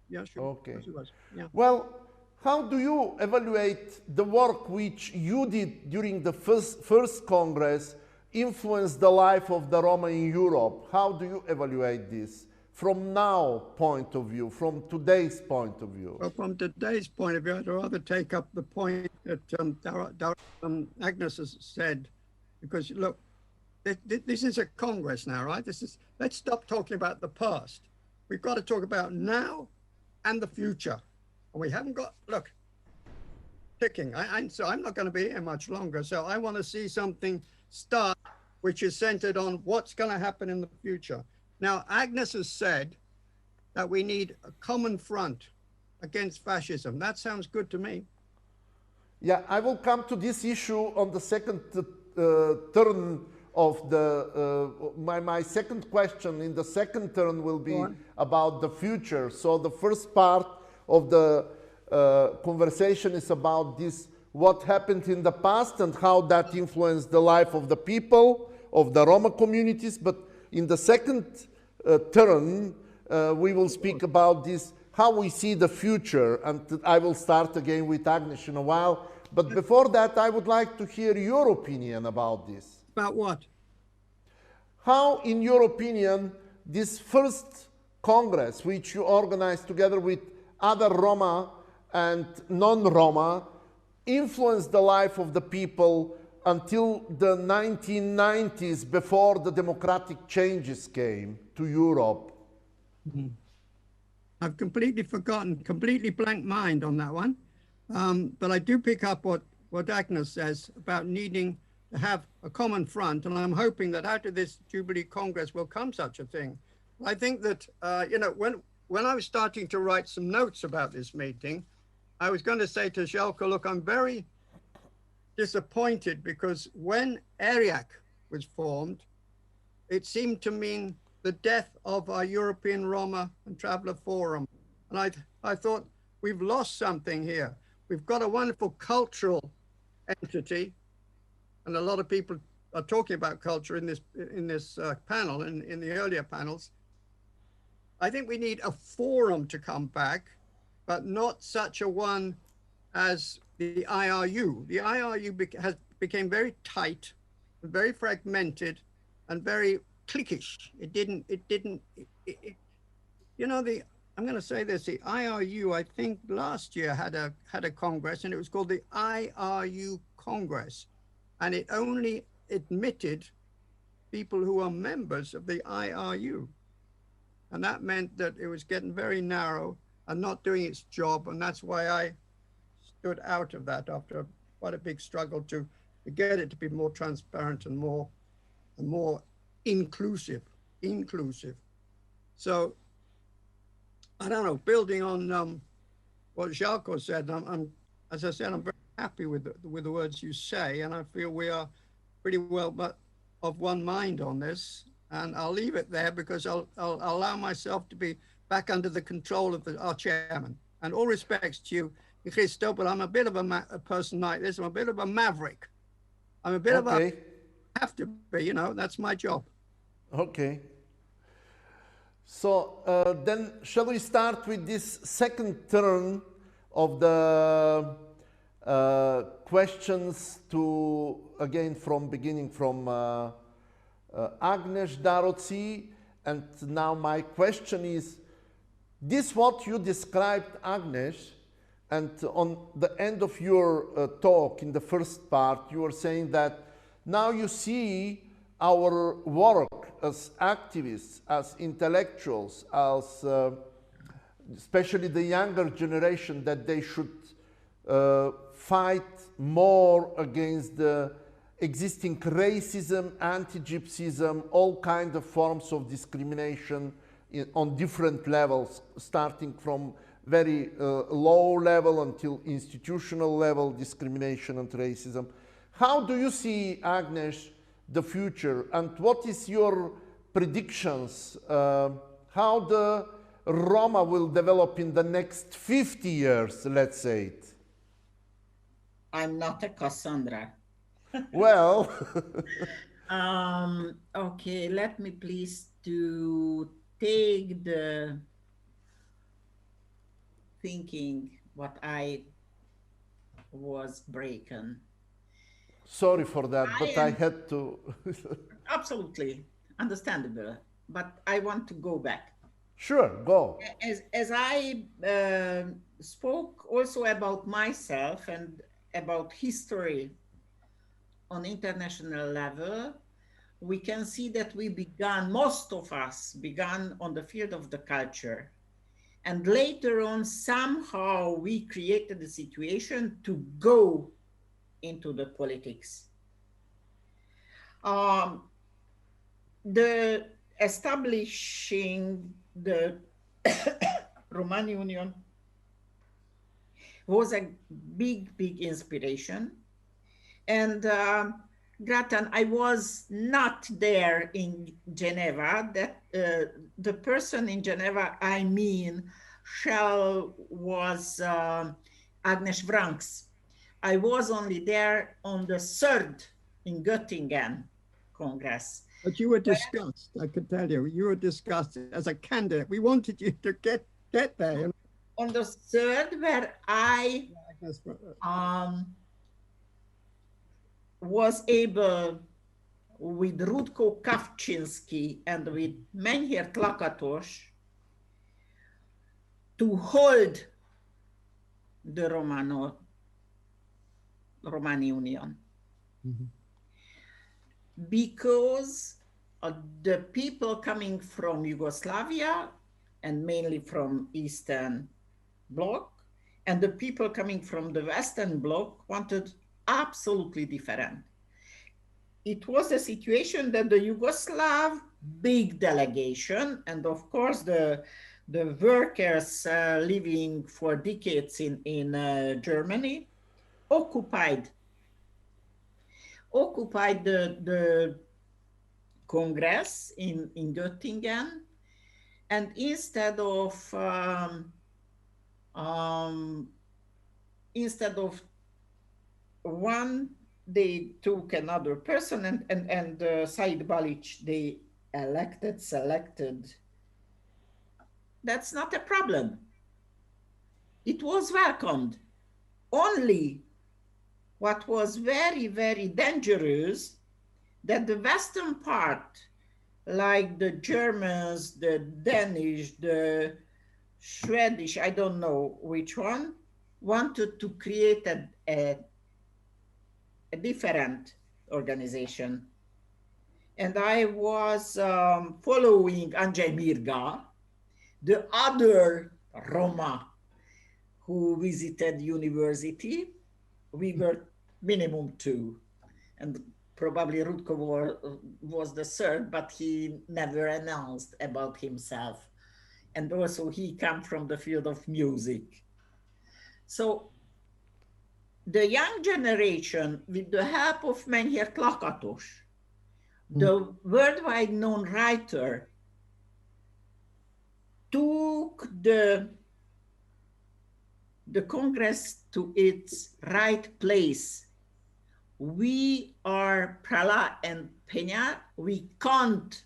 Yeah, sure. Okay. Yes, he was. Yeah. Well, how do you evaluate the work which you did during the first Congress influenced the life of the Roma in Europe? How do you evaluate this from now point of view, from today's point of view? Well, from today's point of view, I'd rather take up the point that Agnes has said, because look, this is a Congress now, right? Let's stop talking about the past. We've got to talk about now and the future. And we haven't got, look, ticking. So I'm not going to be here much longer. So I want to see something start, which is centered on what's going to happen in the future. Now, Agnes has said that we need a common front against fascism. That sounds good to me. Yeah, I will come to this issue on the second turn of the, my second question in the second turn will be about the future. So the first part of the conversation is about this, what happened in the past and how that influenced the life of the people, of the Roma communities. But in the second turn, we will speak about this, how we see the future. And I will start again with Agnes in a while. But before that, I would like to hear your opinion about this. About what? How, in your opinion, this first Congress, which you organized together with other Roma and non-Roma, influenced the life of the people until the 1990s, before the democratic changes came to Europe? Mm-hmm. I've completely forgotten, completely blank mind on that one. But I do pick up what Agnes says about needing to have a common front, and I'm hoping that out of this Jubilee Congress will come such a thing. I think that, you know, when I was starting to write some notes about this meeting, I was going to say to Zeljko, look, I'm very disappointed because when ERIAC was formed, it seemed to mean the death of our European Roma and Traveller Forum. And I thought, we've lost something here. We've got a wonderful cultural entity, and a lot of people are talking about culture in this panel, in the earlier panels. I think we need a forum to come back, but not such a one as the IRU. The IRU became very tight, very fragmented, and very cliquish. You know, I'm going to say this, the IRU, I think last year had a Congress, and it was called the IRU Congress. And it only admitted people who are members of the IRU. And that meant that it was getting very narrow and not doing its job. And that's why I stood out of that after quite a big struggle to get it to be more transparent and more inclusive. So, I don't know, building on what Zeljko said, as I said, I'm very happy with the words you say, and I feel we are pretty well of one mind on this. And I'll leave it there because I'll allow myself to be back under the control of our chairman. And all respects to you, Christo, but I'm a bit of a person like this. I'm a bit of a maverick. I'm a bit of a, have to be, you know, that's my job. Okay. So then shall we start with this second turn of the questions to, again, beginning from Agnes Daroczi. And now my question is, this what you described, Agnes, and on the end of your talk in the first part, you were saying that now you see our work as activists, as intellectuals, as especially the younger generation, that they should fight more against the existing racism, anti-Gypsyism, all kinds of forms of discrimination on different levels, starting from very low level until institutional level discrimination and racism. How do you see, Agnes, the future, and what is your predictions how the Roma will develop in the next 50 years, let's say it? I'm not a Cassandra. Well, okay, let me please to take the thinking what I was breaking. Sorry for that, but I had to. Absolutely understandable, but I want to go back. Sure, go. As I spoke also about myself and about history on international level, we can see that we began, most of us began on the field of the culture. And later on, somehow we created a situation to go into the politics. The establishing the Romani Union was a big, big inspiration. And Grattan, I was not there in Geneva. That the person in Geneva, I mean, was Agnes Daroczi. I was only there on the third in Göttingen Congress. But you were discussed, I could tell you. You were discussed as a candidate. We wanted you to get there. On the third, where I was able, with Rudko Kawczynski and with Menhir Lakatos, to hold the Romani Union. Mm-hmm. Because the people coming from Yugoslavia and mainly from Eastern Bloc, and the people coming from the Western Bloc wanted absolutely different. It was a situation that the Yugoslav big delegation, and of course the workers living for decades in Germany, occupied the Congress in Göttingen, and instead of one, they took another person, and Said Balic they selected. That's not a problem. It was welcomed. Only what was very, very dangerous, that the Western part, like the Germans, the Danish, the Swedish, I don't know which one, wanted to create a different organization. And I was following Andrzej Mirga, the other Roma who visited university. We were minimum two, and probably Rudko was the third, but he never announced about himself. And also he came from the field of music. So the young generation, with the help of Menhir Lakatos, the worldwide known writer, took the Congress to its right place. We are Prala and Peña. We can't.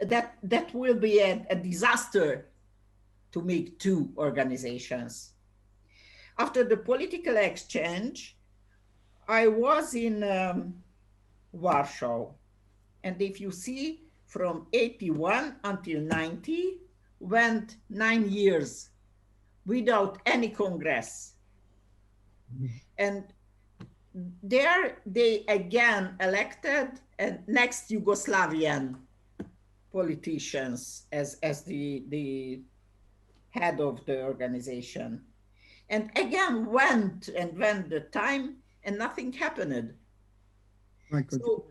That will be a disaster to make two organizations. After the political exchange, I was in Warsaw, and if you see, from 81 until 90, went 9 years without any Congress. And there they again elected next Yugoslavian politicians as the head of the organization. And again went the time and nothing happened. So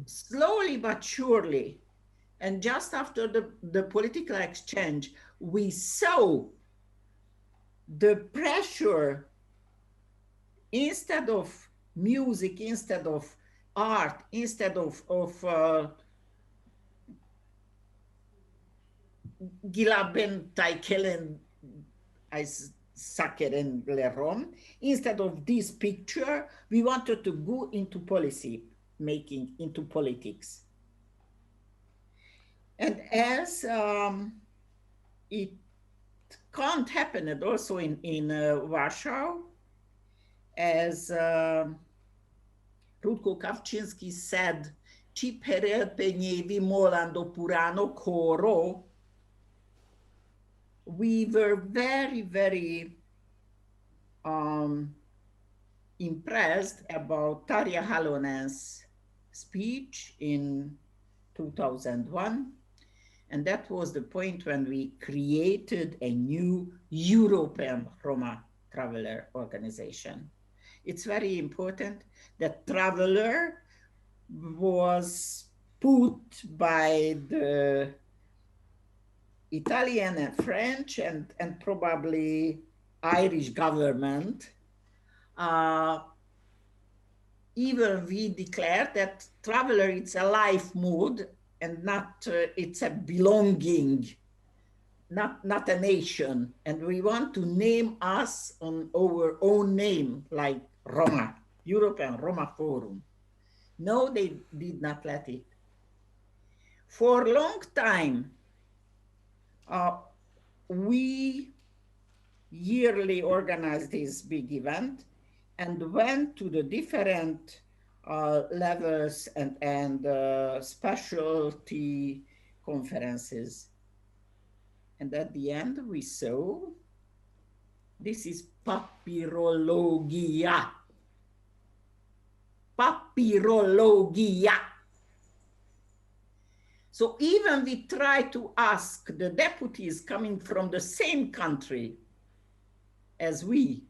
slowly but surely, and just after the political exchange, we saw the pressure, instead of music, instead of art, instead of Gilaben Taikelen Sakeren Lerom, instead of this picture, we wanted to go into policy making, into politics. And as it can't happen, and also in Warsaw, as Rudko Kawczynski said, "Ci perelpenievi molando purano koro." We were very, very impressed about Tarja Halonen's speech in 2001. And that was the point when we created a new European Roma Traveler Organization. It's very important that traveler was put by the Italian and French and probably Irish government. Even we declared that traveler, it's a life mood and not, it's a belonging, not a nation. And we want to name us on our own name, like Roma, European Roma Forum. No, they did not let it. For a long time, we yearly organized this big event and went to the different levels and specialty conferences. And at the end, we saw this is papyrologia. Papyrologia. So even we try to ask the deputies coming from the same country as we,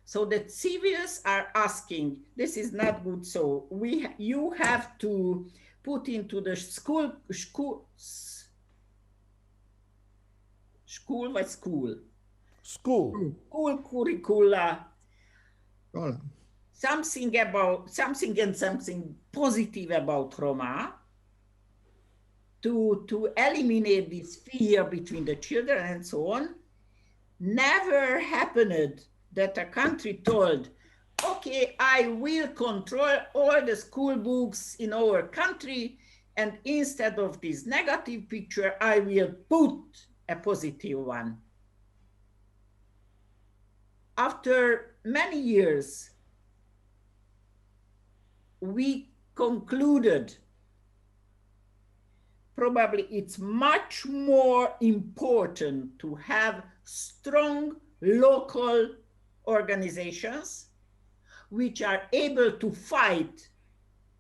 so that civils are asking, this is not good, so you have to put into the school curricula something positive about Roma, to eliminate this fear between the children and so on. Never happened that a country told, okay, I will control all the school books in our country, and instead of this negative picture, I will put a positive one. After many years, we concluded probably it's much more important to have strong local organizations which are able to fight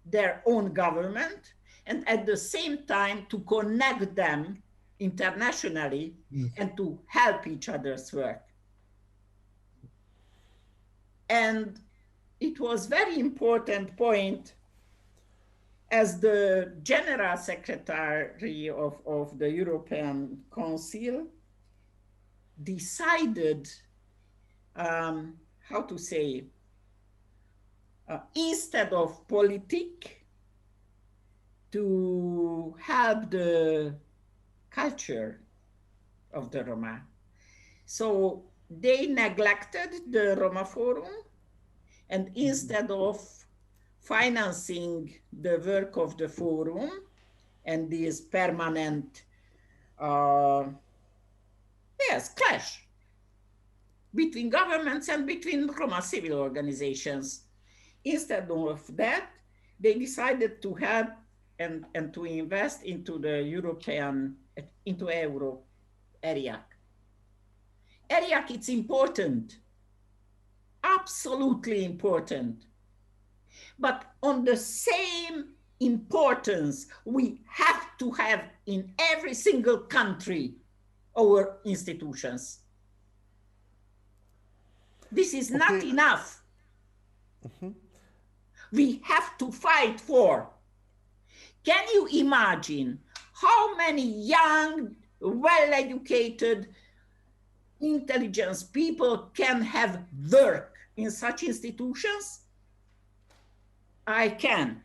their own government and at the same time to connect them internationally and to help each other's work. And it was very important point as the General Secretary of the European Council decided, how to say, instead of politic, to help the culture of the Roma. So they neglected the Roma Forum, and instead of financing the work of the forum and this permanent clash between governments and between Roma civil organizations. Instead of that, they decided to help and to invest into the European, into Euro area. ERIAC, it's important, absolutely important. But on the same importance, we have to have in every single country our institutions. This is not enough. We have to fight for. Can you imagine how many young, well-educated, intelligent people can have work in such institutions? I can.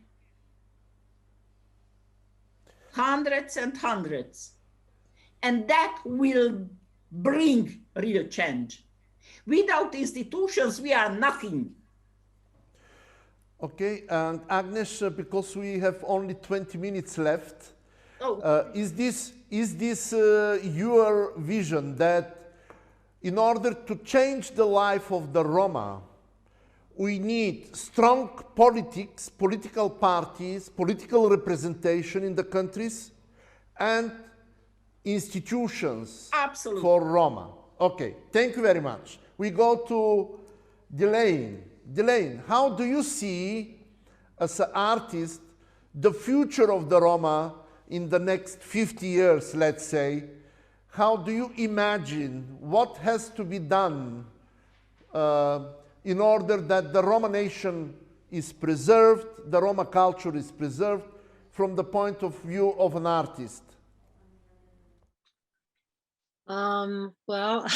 Hundreds and hundreds. And that will bring real change. Without institutions, we are nothing. Okay, and Agnes, because we have only 20 minutes left, is this your vision that in order to change the life of the Roma, we need strong politics, political parties, political representation in the countries, and institutions for Roma? Okay, thank you very much. We go to Delaine. Delaine, how do you see, as an artist, the future of the Roma in the next 50 years, let's say, how do you imagine what has to be done in order that the Roma nation is preserved, the Roma culture is preserved from the point of view of an artist? Well,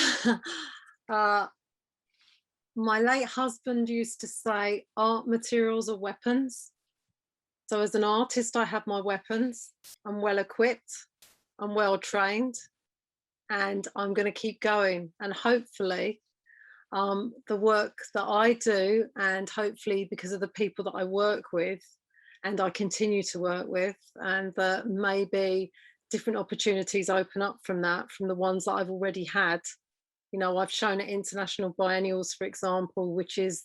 my late husband used to say art materials are weapons. So as an artist, I have my weapons. I'm well equipped, I'm well trained, and I'm going to keep going. And hopefully the work that I do, and hopefully because of the people that I work with and I continue to work with, and that maybe different opportunities open up from that, from the ones that I've already had. You know, I've shown at international biennials, for example, which is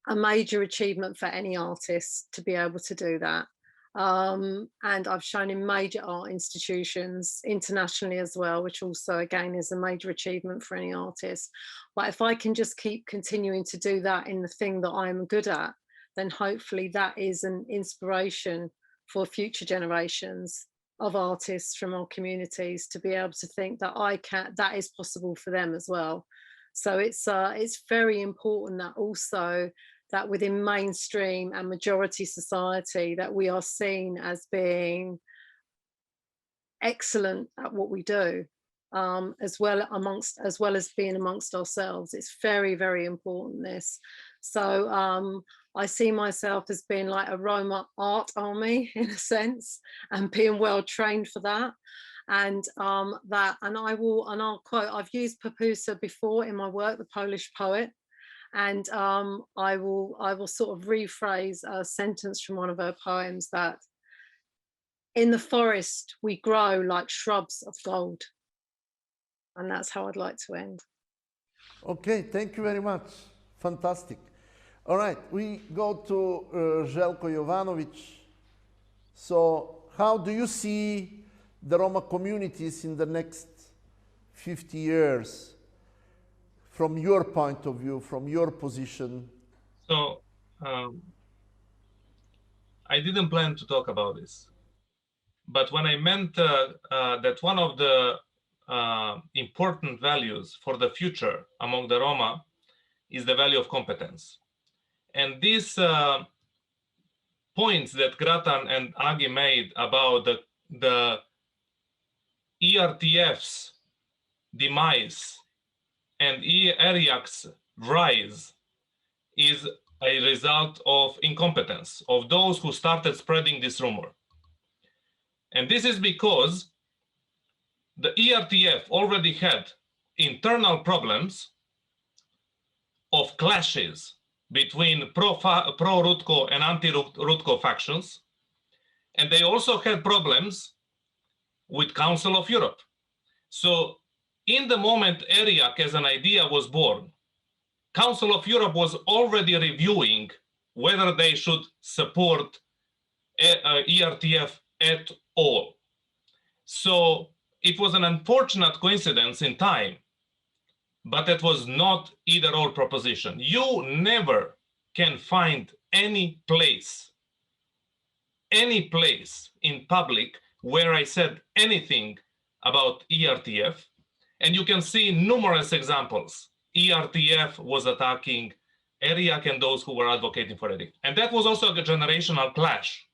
a major achievement for any artist to be able to do that. And I've shown in major art institutions internationally as well, which also again is a major achievement for any artist. But if I can just keep continuing to do that in the thing that I'm good at, then hopefully that is an inspiration for future generations of artists from our communities to be able to think that that is possible for them as well. So it's very important that also that within mainstream and majority society that we are seen as being excellent at what we do, as well as being amongst ourselves. It's very, very important, this. So I see myself as being like a Roma art army in a sense, and being well trained for that. And I'll quote, I've used Papusa before in my work, the Polish poet, and I will sort of rephrase a sentence from one of her poems, that in the forest we grow like shrubs of gold. And that's how I'd like to end. Okay, thank you very much. Fantastic. All right, we go to Zeljko Jovanovic. So how do you see the Roma communities in the next 50 years from your point of view, from your position? So I didn't plan to talk about this, but when I meant that one of the important values for the future among the Roma is the value of competence. And these points that Grattan and Agi made about the ERTF's demise and ERIAC's rise is a result of incompetence of those who started spreading this rumor. And this is because the ERTF already had internal problems of clashes between pro-Rutko and anti-Rutko factions. And they also had problems with Council of Europe. So in the moment ERIAC as an idea was born, Council of Europe was already reviewing whether they should support ERTF at all. So it was an unfortunate coincidence in time, but it was not either-or proposition. You never can find any place in public where I said anything about ERTF, and you can see numerous examples. ERTF was attacking ERIAC and those who were advocating for ERIAC. And that was also a generational clash.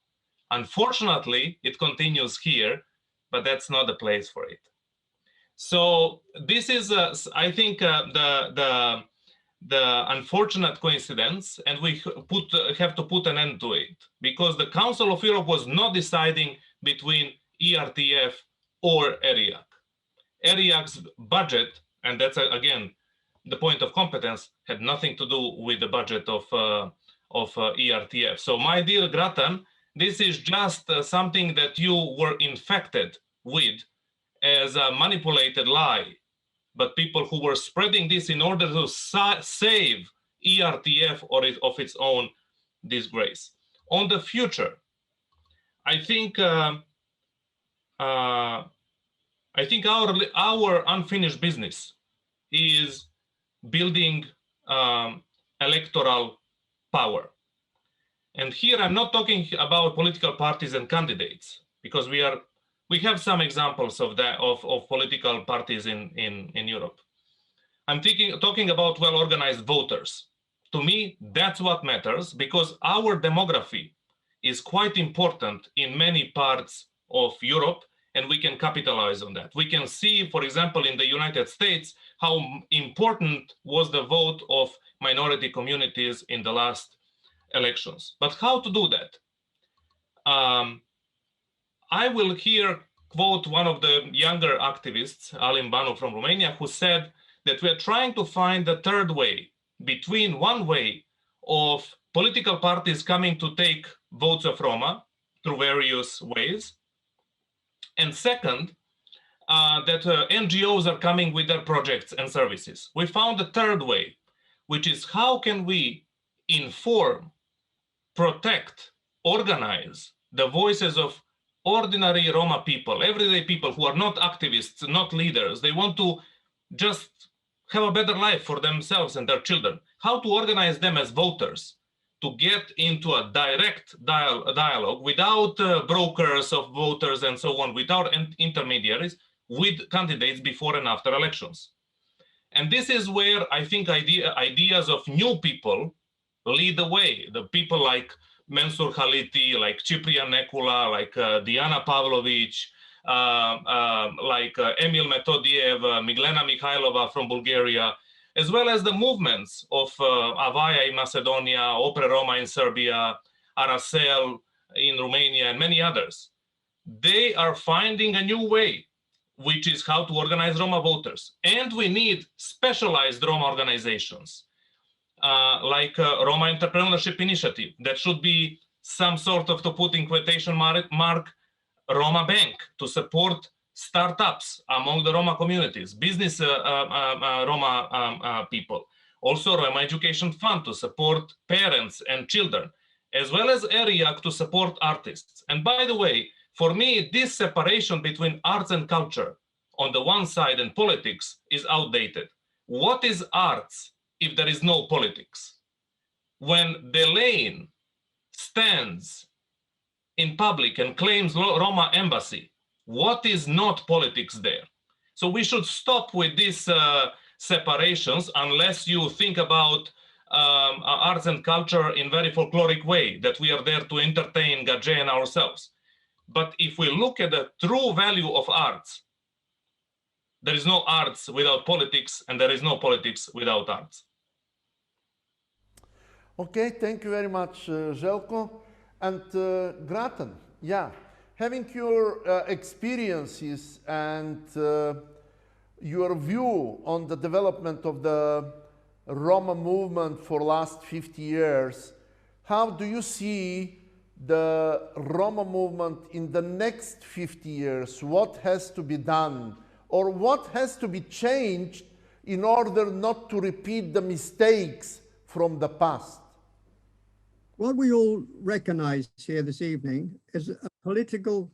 Unfortunately, it continues here, but that's not the place for it. So this is, I think, the unfortunate coincidence, and we have to put an end to it, because the Council of Europe was not deciding between ERTF or ERIAC. ERIAC's budget, and that's again the point of competence, had nothing to do with the budget of ERTF. So my dear Grattan, this is just something that you were infected with as a manipulated lie, but people who were spreading this in order to save ERTF of its own disgrace. On the future, I think our unfinished business is building electoral power. And here I'm not talking about political parties and candidates, because we have some examples of that of political parties in Europe. I'm talking about well-organized voters. To me, that's what matters, because our demography is quite important in many parts of Europe, and we can capitalize on that. We can see, for example, in the United States, how important was the vote of minority communities in the last elections. But how to do that? I will here quote one of the younger activists, Alin Banu from Romania, who said that we are trying to find the third way between one way of political parties coming to take votes of Roma through various ways, and second, that NGOs are coming with their projects and services. We found the third way, which is how can we inform, protect, organize the voices of ordinary Roma people, everyday people who are not activists, not leaders. They want to just have a better life for themselves and their children. How to organize them as voters to get into a direct dialogue without brokers of voters and so on, without intermediaries, with candidates before and after elections. And this is where I think ideas of new people lead the way. The people like Mensur Haliti, like Ciprian Necula, like Diana Pavlovic, like Emil Metodiev, Miglena Mikhailova from Bulgaria, as well as the movements of Avaia in Macedonia, Opre Roma in Serbia, Aracel in Romania, and many others. They are finding a new way, which is how to organize Roma voters. And we need specialized Roma organizations, like Roma Entrepreneurship Initiative, that should be some sort of, to put in quotation mark, Roma Bank to support startups among the Roma communities, business Roma people. Also Roma Education Fund to support parents and children, as well as ERIAC to support artists. And by the way, for me, this separation between arts and culture on the one side and politics is outdated. What is arts if there is no politics? When Delaine stands in public and claims Roma embassy, what is not politics there? So we should stop with these separations unless you think about arts and culture in very folkloric way, that we are there to entertain, gajen ourselves. But if we look at the true value of arts, there is no arts without politics, and there is no politics without arts. Okay, thank you very much, Zeljko. And Grattan, yeah, having your experiences and your view on the development of the Roma movement for last 50 years, how do you see the Roma movement in the next 50 years? What has to be done, or what has to be changed in order not to repeat the mistakes from the past? What we all recognize here this evening is a political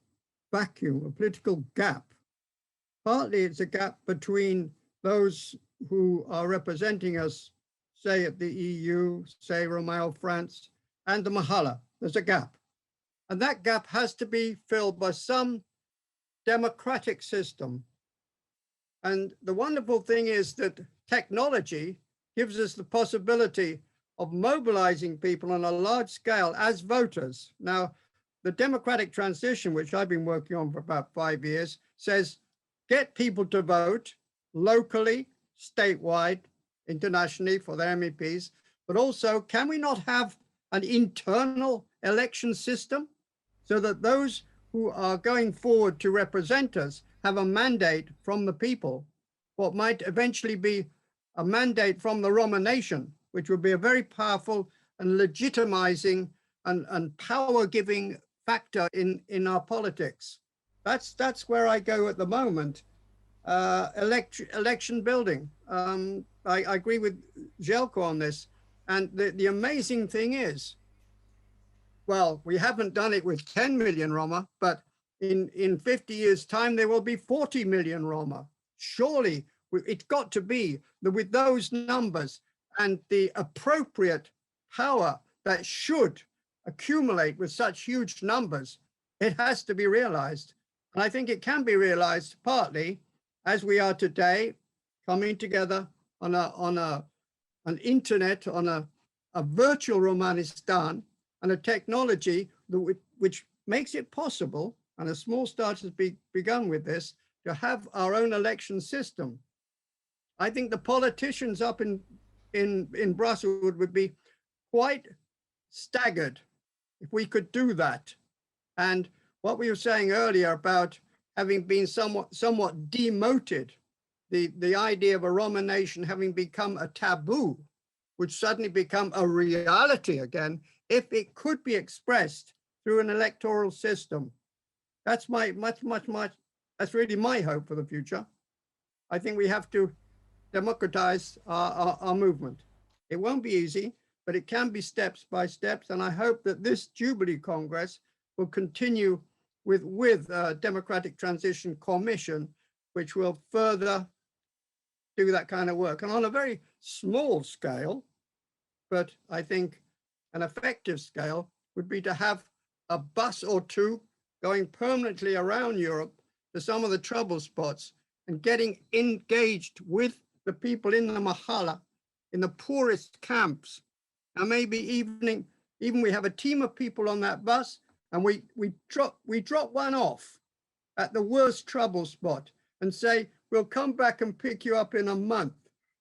vacuum, a political gap. Partly it's a gap between those who are representing us, say at the EU, say Romeo, France, and the Mahala. There's a gap. And that gap has to be filled by some democratic system. And the wonderful thing is that technology gives us the possibility of mobilizing people on a large scale as voters. Now, the democratic transition, which I've been working on for about 5 years, says get people to vote locally, statewide, internationally for their MEPs, but also can we not have an internal election system so that those who are going forward to represent us have a mandate from the people, what might eventually be a mandate from the Roma nation, which would be a very powerful and legitimizing and power-giving factor in our politics. That's where I go at the moment. Election building. I agree with Zeljko on this. And the amazing thing is, well, we haven't done it with 10 million Roma, but in 50 years' time, there will be 40 million Roma. Surely it's got to be that with those numbers and the appropriate power that should accumulate with such huge numbers, it has to be realized. And I think it can be realized partly as we are today, coming together on an internet, on a virtual Romanistan, and a technology which makes it possible, and a small start has begun with this, to have our own election system. I think the politicians up in Brussels would be quite staggered if we could do that. And what we were saying earlier about having been somewhat demoted, the idea of a Roman nation having become a taboo, would suddenly become a reality again if it could be expressed through an electoral system. That's that's really my hope for the future. I think we have to democratize our movement. It won't be easy, but it can be steps by steps. And I hope that this Jubilee Congress will continue with Democratic Transition Commission, which will further do that kind of work. And on a very small scale, but I think an effective scale, would be to have a bus or two going permanently around Europe to some of the trouble spots and getting engaged with the people in the mahala, in the poorest camps. And maybe even we have a team of people on that bus, and we drop one off at the worst trouble spot and say, we'll come back and pick you up in a month.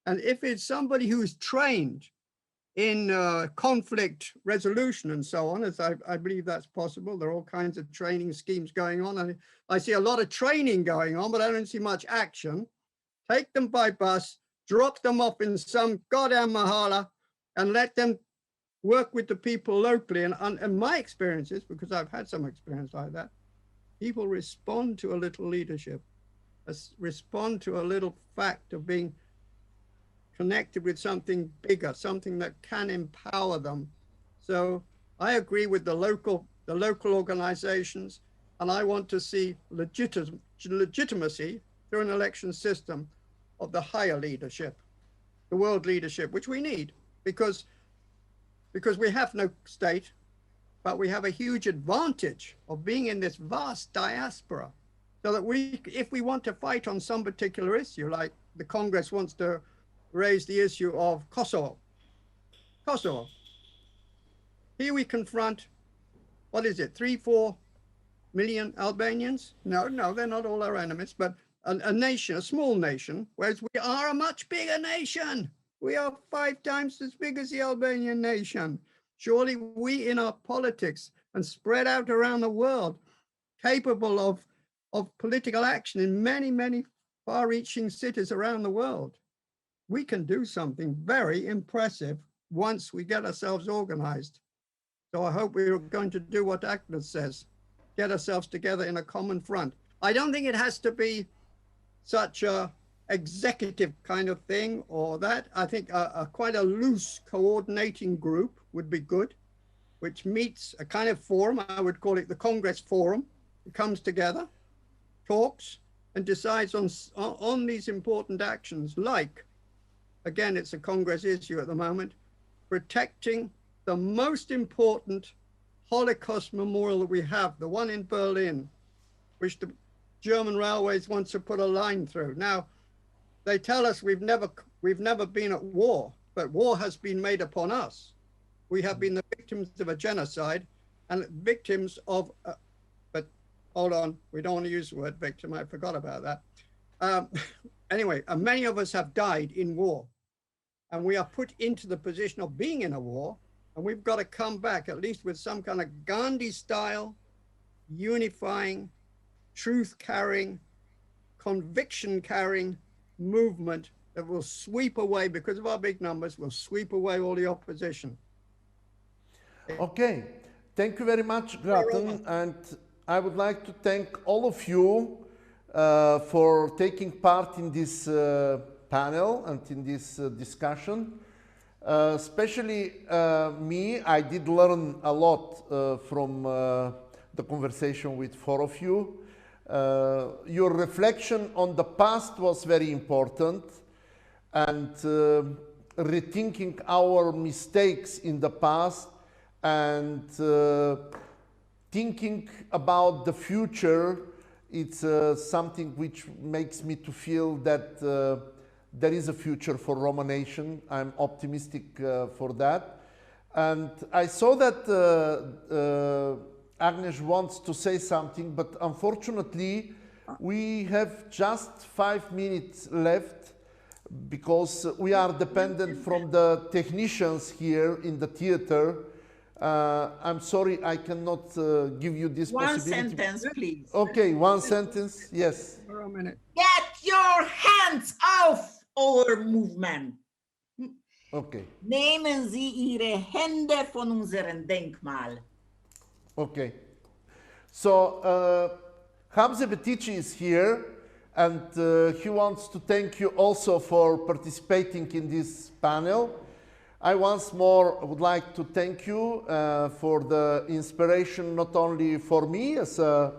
And if it's somebody who's trained in conflict resolution and so on, as I believe that's possible, there are all kinds of training schemes going on. And I see a lot of training going on, but I don't see much action. Take them by bus, drop them off in some goddamn mahala, and let them work with the people locally. And my experiences, because I've had some experience like that, people respond to a little leadership, respond to a little fact of being connected with something bigger, something that can empower them. So I agree with the local organizations, and I want to see legitimacy through an election system of the higher leadership, the world leadership, which we need, because we have no state, but we have a huge advantage of being in this vast diaspora, so that if we want to fight on some particular issue, like the Congress wants to raise the issue of Kosovo. Here we confront, what is it, 3-4 million Albanians? No, they're not all our enemies, but a nation, a small nation, whereas we are a much bigger nation. We are 5 times as big as the Albanian nation. Surely we in our politics and spread out around the world, capable of political action in many, many far-reaching cities around the world. We can do something very impressive once we get ourselves organized. So I hope we're going to do what Agnes says, get ourselves together in a common front. I don't think it has to be such a executive kind of thing or that. I think quite a loose coordinating group would be good, which meets a kind of forum. I would call it the Congress Forum. It comes together, talks, and decides on these important actions, like, again, it's a Congress issue at the moment, protecting the most important Holocaust memorial that we have, the one in Berlin, which the German railways want to put a line through. Now, they tell us we've never been at war, but war has been made upon us. We have been the victims of a genocide and victims of, but hold on, we don't want to use the word victim, I forgot about that. Anyway, many of us have died in war, and we are put into the position of being in a war, and we've got to come back at least with some kind of Gandhi-style, unifying, truth-carrying, conviction-carrying movement that will sweep away, because of our big numbers, will sweep away all the opposition. Okay, thank you very much, Grattan, and I would like to thank all of you for taking part in this panel and in this discussion. Especially me, I did learn a lot from the conversation with 4 of you. Your reflection on the past was very important, and rethinking our mistakes in the past and thinking about the future, it's something which makes me to feel that there is a future for Roma nation. I'm optimistic for that. And I saw that Agnes wants to say something, but unfortunately, we have just 5 minutes left because we are dependent from the technicians here in the theater. I'm sorry, I cannot give you this possibility. One sentence, please. Okay, one sentence, yes. For a minute. Get your hands off our movement. Okay. Nehmen Sie Ihre Hände von unserem Denkmal. Okay. So, Hamza Betici is here, and he wants to thank you also for participating in this panel. I once more would like to thank you for the inspiration, not only for me as a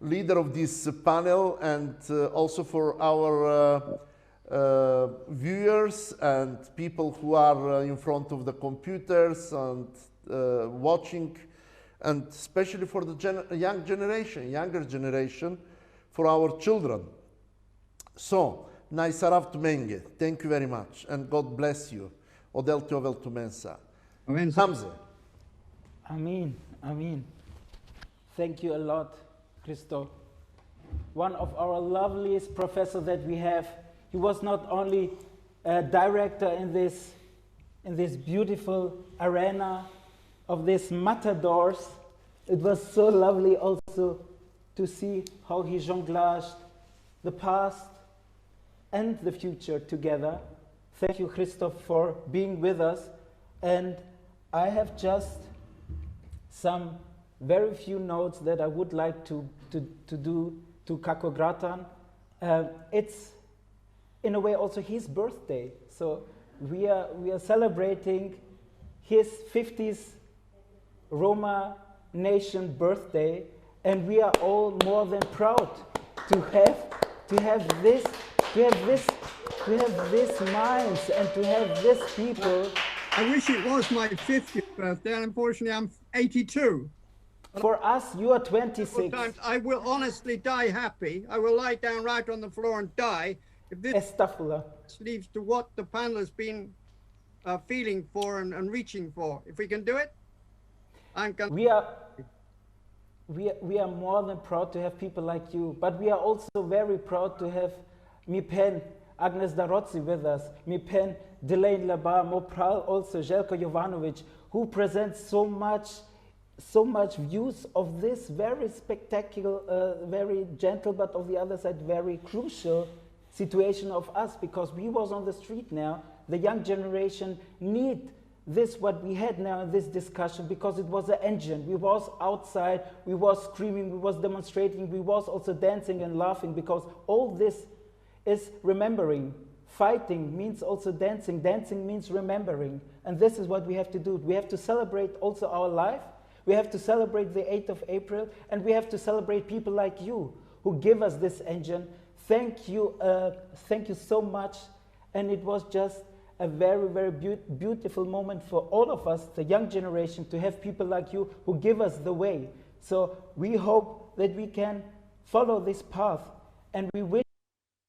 leader of this panel, and also for our viewers and people who are in front of the computers and watching, and especially for the younger generation, for our children. So, Naisarav Tumenge, thank you very much, and God bless you. Odel Teovel Tumensa. Hamza. Amin, Amin. Thank you a lot, Christo. One of our loveliest professors that we have. He was not only a director in this beautiful arena of these matadors. It was so lovely also to see how he jonglaged the past and the future together. Thank you, Christoph, for being with us. And I have just some very few notes that I would like to do to Kako Grattan. It's in a way also his birthday. So we are celebrating his 50th Roma nation birthday, and we are all more than proud to have this minds and to have this people. I wish it was my 50th birthday, and unfortunately I'm 82. For us, you are 26. Sometimes I will honestly die happy. I will lie down right on the floor and die if this leads to what the panel has been feeling for and reaching for. If we can do it, we are more than proud to have people like you, but we are also very proud to have mi pen Agnes Daroczi with us, mi pen Delaine Le Bas, more proud also Zeljko Jovanovic, who presents so much views of this very spectacular, very gentle, but on the other side very crucial situation of us, because we was on the street now. The young generation need this what we had now in this discussion, because it was an engine. We was outside, we was screaming, we was demonstrating, we was also dancing and laughing, because all this is remembering. Fighting means also dancing. Dancing means remembering. And this is what we have to do. We have to celebrate also our life. We have to celebrate the 8th of April, and we have to celebrate people like you who give us this engine. Thank you so much. And it was just a very, very beautiful moment for all of us, the young generation, to have people like you who give us the way. So we hope that we can follow this path, and we wish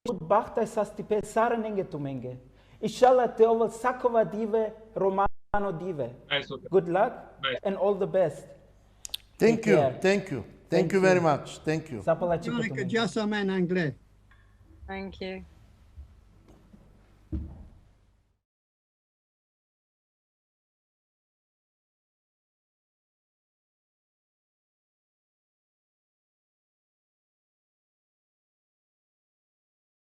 Bachta sastipe saranenge tumenge. Inshallah teoval sakova dive romano dive. Good luck and all the best. Thank you, thank you. Thank you very much. Thank you. Monica, just a man anglais. Thank you.